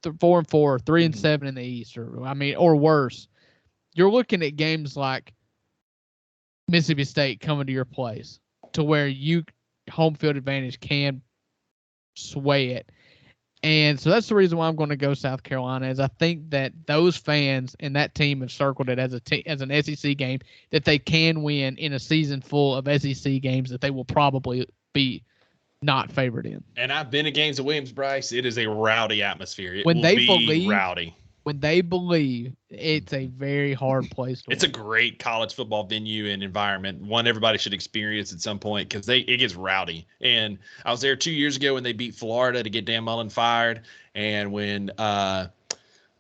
4-4, 3-7 in the East, or worse. You're looking at games like Mississippi State coming to your place, to where you home field advantage can sway it. And so that's the reason why I'm going to go South Carolina, is I think that those fans and that team have circled it as an SEC game that they can win in a season full of SEC games that they will probably be not favored in. And I've been to games at Williams-Brice. It is a rowdy atmosphere. It when will they be believe, rowdy. When they believe, it's a very hard place to It's a great college football venue and environment, one everybody should experience at some point, because it gets rowdy. And I was there 2 years ago when they beat Florida to get Dan Mullen fired, and when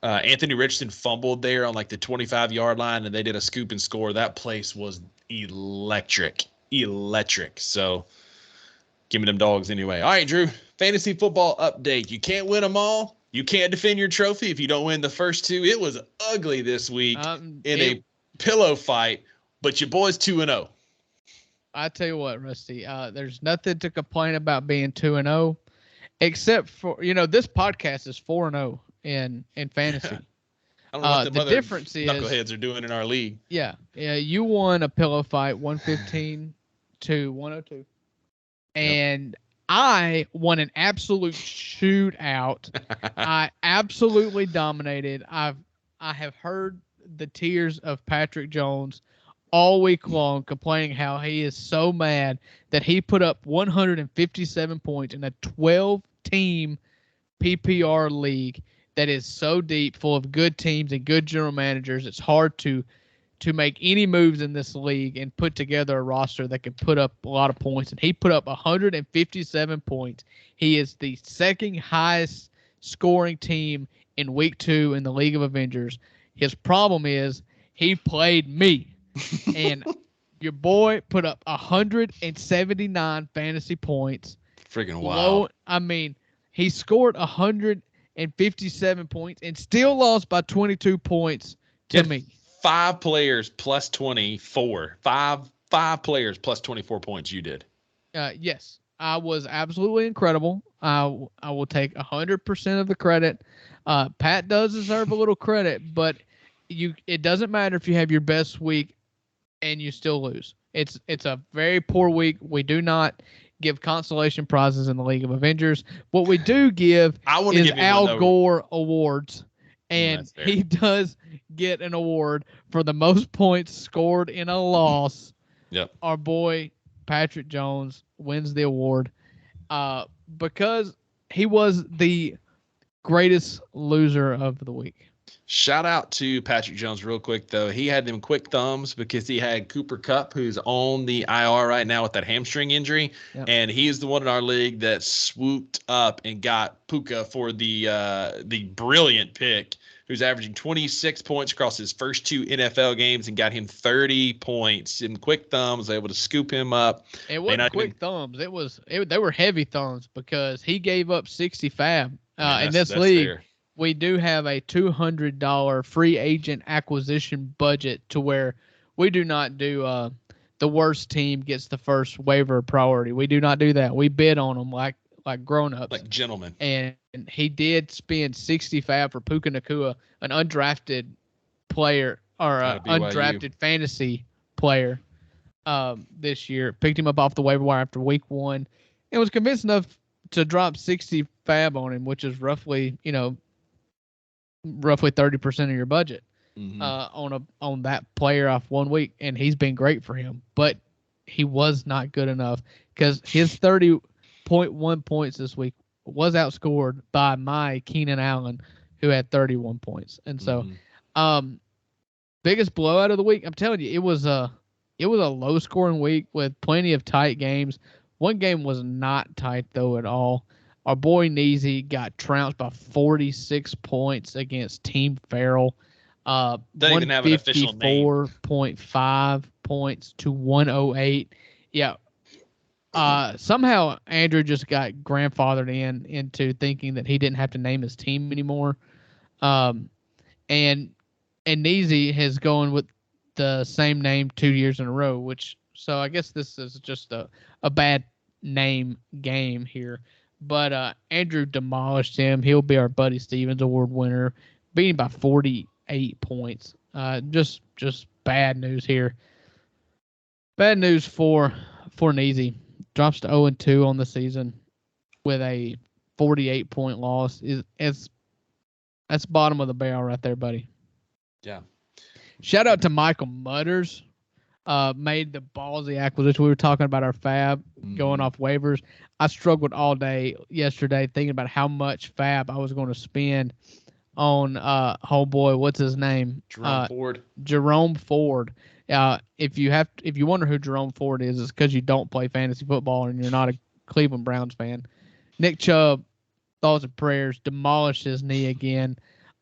Anthony Richardson fumbled there on like the 25-yard line and they did a scoop and score, that place was electric. So give me them dogs anyway. All right, Drew, fantasy football update. You can't win them all. You can't defend your trophy if you don't win the first two. It was ugly this week in a pillow fight, but your boy's 2-0. I tell you what, Rusty, there's nothing to complain about being 2-0, except for, this podcast is 4-0 in fantasy. I don't know what the other difference is knuckleheads are doing in our league. Yeah, you won a pillow fight 115 to 102. And I won an absolute shootout. I absolutely dominated. I have heard the tears of Patrick Jones all week long complaining how he is so mad that he put up 157 points in a 12-team PPR league that is so deep, full of good teams and good general managers. It's hard to make any moves in this league and put together a roster that can put up a lot of points. And he put up 157 points. He is the second highest scoring team in week 2 in the League of Avengers. His problem is he played me. And your boy put up 179 fantasy points. Friggin' wild. He scored 157 points and still lost by 22 points to me. 5 players plus 24. Five players plus 24 points you did. Yes. I was absolutely incredible. I will take 100% of the credit. Pat does deserve a little credit, but it doesn't matter if you have your best week and you still lose. It's a very poor week. We do not give consolation prizes in the League of Avengers. What we do give is Al Gore awards. And he does get an award for the most points scored in a loss. Yep. Our boy Patrick Jones wins the award because he was the greatest loser of the week. Shout out to Patrick Jones real quick, though. He had them quick thumbs because he had Cooper Kupp, who's on the IR right now with that hamstring injury. Yep. And he's the one in our league that swooped up and got Puka for the brilliant pick, who's averaging 26 points across his first 2 NFL games and got him 30 points. And quick thumbs, able to scoop him up. It wasn't quick thumbs. They were heavy thumbs because he gave up 60 fab in this league. Fair. We do have a $200 free agent acquisition budget to where we do not do the worst team gets the first waiver priority. We do not do that. We bid on them like grown-ups. Like gentlemen. And he did spend 60 fab for Puka Nacua, an undrafted player or an undrafted fantasy player this year. Picked him up off the waiver wire after week 1 and was convinced enough to drop 60 fab on him, which is roughly 30% of your budget on that player off 1 week, and he's been great for him. But he was not good enough because his 30.1 points this week was outscored by my Keenan Allen, who had 31 points. And so, biggest blowout of the week. I'm telling you, it was a low scoring week with plenty of tight games. One game was not tight though at all. Our boy Neasy got trounced by 46 points against Team Farrell. Doesn't even have an official name. 154.5 points to 108. Yeah. Somehow Andrew just got grandfathered into thinking that he didn't have to name his team anymore. And Neasy has gone with the same name 2 years in a row, so I guess this is just a bad name game here. But Andrew demolished him. He'll be our Buddy Stevens Award winner, beating by 48 points. Just bad news here. Bad news for Neasy. Drops to 0-2 on the season with a 48-point loss. That's bottom of the barrel right there, buddy. Yeah. Shout out to Michael Mudders. Made the ballsy acquisition. We were talking about our fab going off waivers. I struggled all day yesterday thinking about how much fab I was going to spend on what's his name? Jerome Ford. If you wonder who Jerome Ford is, it's because you don't play fantasy football and you're not a Cleveland Browns fan. Nick Chubb, thoughts and prayers, demolished his knee again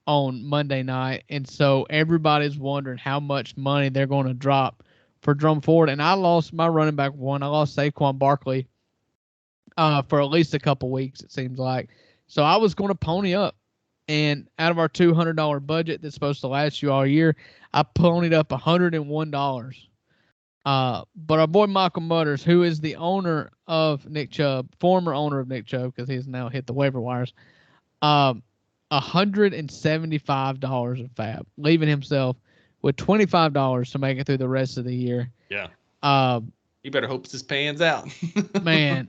on Monday night, and so everybody's wondering how much money they're going to drop for Jerome Ford. And I lost my running back one. I lost Saquon Barkley for at least a couple weeks, it seems like. So I was going to pony up. And out of our $200 budget that's supposed to last you all year, I ponied up $101. But our boy Michael Mudders, who is the owner of Nick Chubb, former owner of Nick Chubb, because he's now hit the waiver wires, $175 in fab, leaving himself with $25 to make it through the rest of the year. Yeah. Um, You better hope this pans out. Man,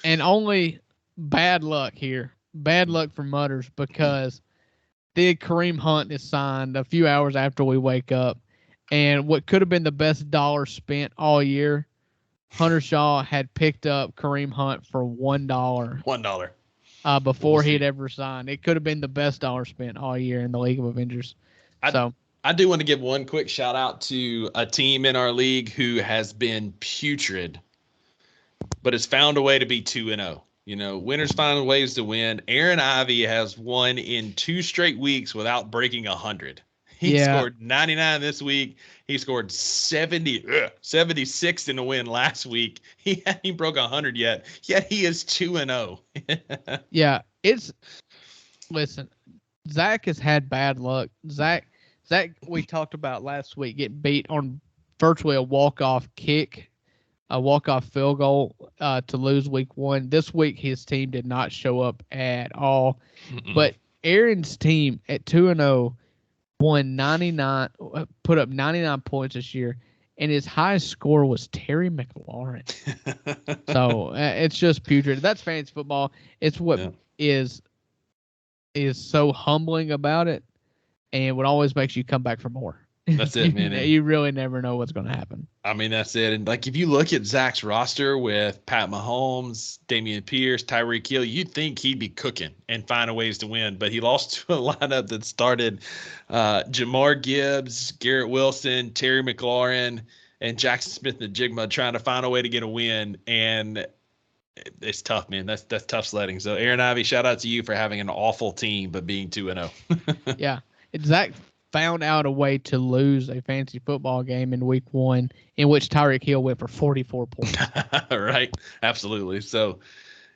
and only bad luck here. Bad luck for Mutters because the Kareem Hunt is signed a few hours after we wake up. And what could have been the best dollar spent all year, Hunter Shaw had picked up Kareem Hunt for $1. $1. Before he'd ever signed. It could have been the best dollar spent all year in the League of Avengers. I do want to give one quick shout out to a team in our league who has been putrid, but has found a way to be 2-0. You know, winners find ways to win. Aaron Ivey has won in 2 straight weeks without breaking 100. He scored 99 this week. He scored 76 in a win last week. He hadn't broke 100 yet he is 2-0. Yeah, listen, Zach has had bad luck. Zach, we talked about last week, getting beat on virtually a walk-off kick, a walk-off field goal to lose week 1. This week, his team did not show up at all. But Aaron's team at 2-0 won 99, put up 99 points this year, and his highest score was Terry McLaurin. So it's just putrid. That's fantasy football. It's what is so humbling about it, and what always makes you come back for more. That's it, man. You really never know what's going to happen. I mean, that's it. And like, if you look at Zach's roster with Pat Mahomes, Damian Pierce, Tyreek Hill, you'd think he'd be cooking and find ways to win. But he lost to a lineup that started Jamar Gibbs, Garrett Wilson, Terry McLaurin, and Jackson Smith-Njigba trying to find a way to get a win. And it's tough, man. That's tough sledding. So, Aaron Ivey, shout out to you for having an awful team but being 2-0. Yeah. Zach found out a way to lose a fantasy football game in week 1 in which Tyreek Hill went for 44 points. Right. Absolutely. So,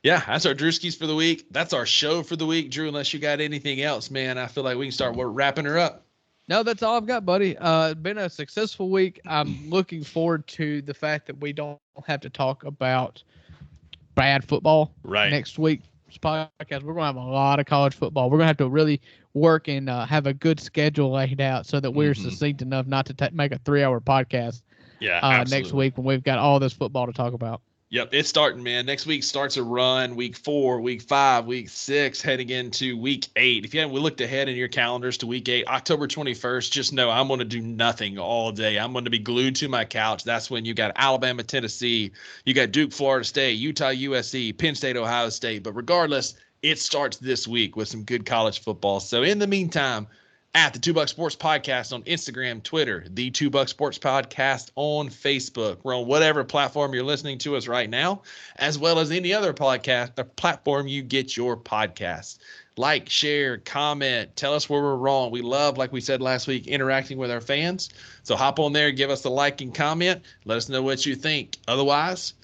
yeah, that's our Drewskis for the week. That's our show for the week. Drew, unless you got anything else, man, I feel like we can start wrapping her up. No, that's all I've got, buddy. It's been a successful week. I'm looking forward to the fact that we don't have to talk about bad football next week's podcast. We're going to have a lot of college football. We're going to have to really work and have a good schedule laid out so that we're succinct enough not to make a 3-hour podcast next week when we've got all this football to talk about. Yep, it's starting, man. Next week starts a run, week 4, week 5, week 6, heading into week 8. If you haven't looked ahead in your calendars to week 8, October 21st, just know I'm going to do nothing all day. I'm going to be glued to my couch. That's when you got Alabama, Tennessee, you got Duke, Florida State, Utah, USC, Penn State, Ohio State. But regardless, it starts this week with some good college football. So in the meantime, at the 2 Buck Sports Podcast on Instagram, Twitter, the 2 Buck Sports Podcast on Facebook. We're on whatever platform you're listening to us right now, as well as any other podcast or platform you get your podcasts. Like, share, comment, tell us where we're wrong. We love, like we said last week, interacting with our fans. So hop on there, give us a like and comment. Let us know what you think. Otherwise,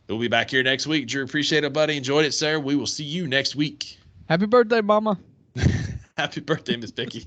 we'll be back here next week. Drew, appreciate it, buddy. Enjoyed it, sir. We will see you next week. Happy birthday, Mama. Happy birthday, Miss Vicky.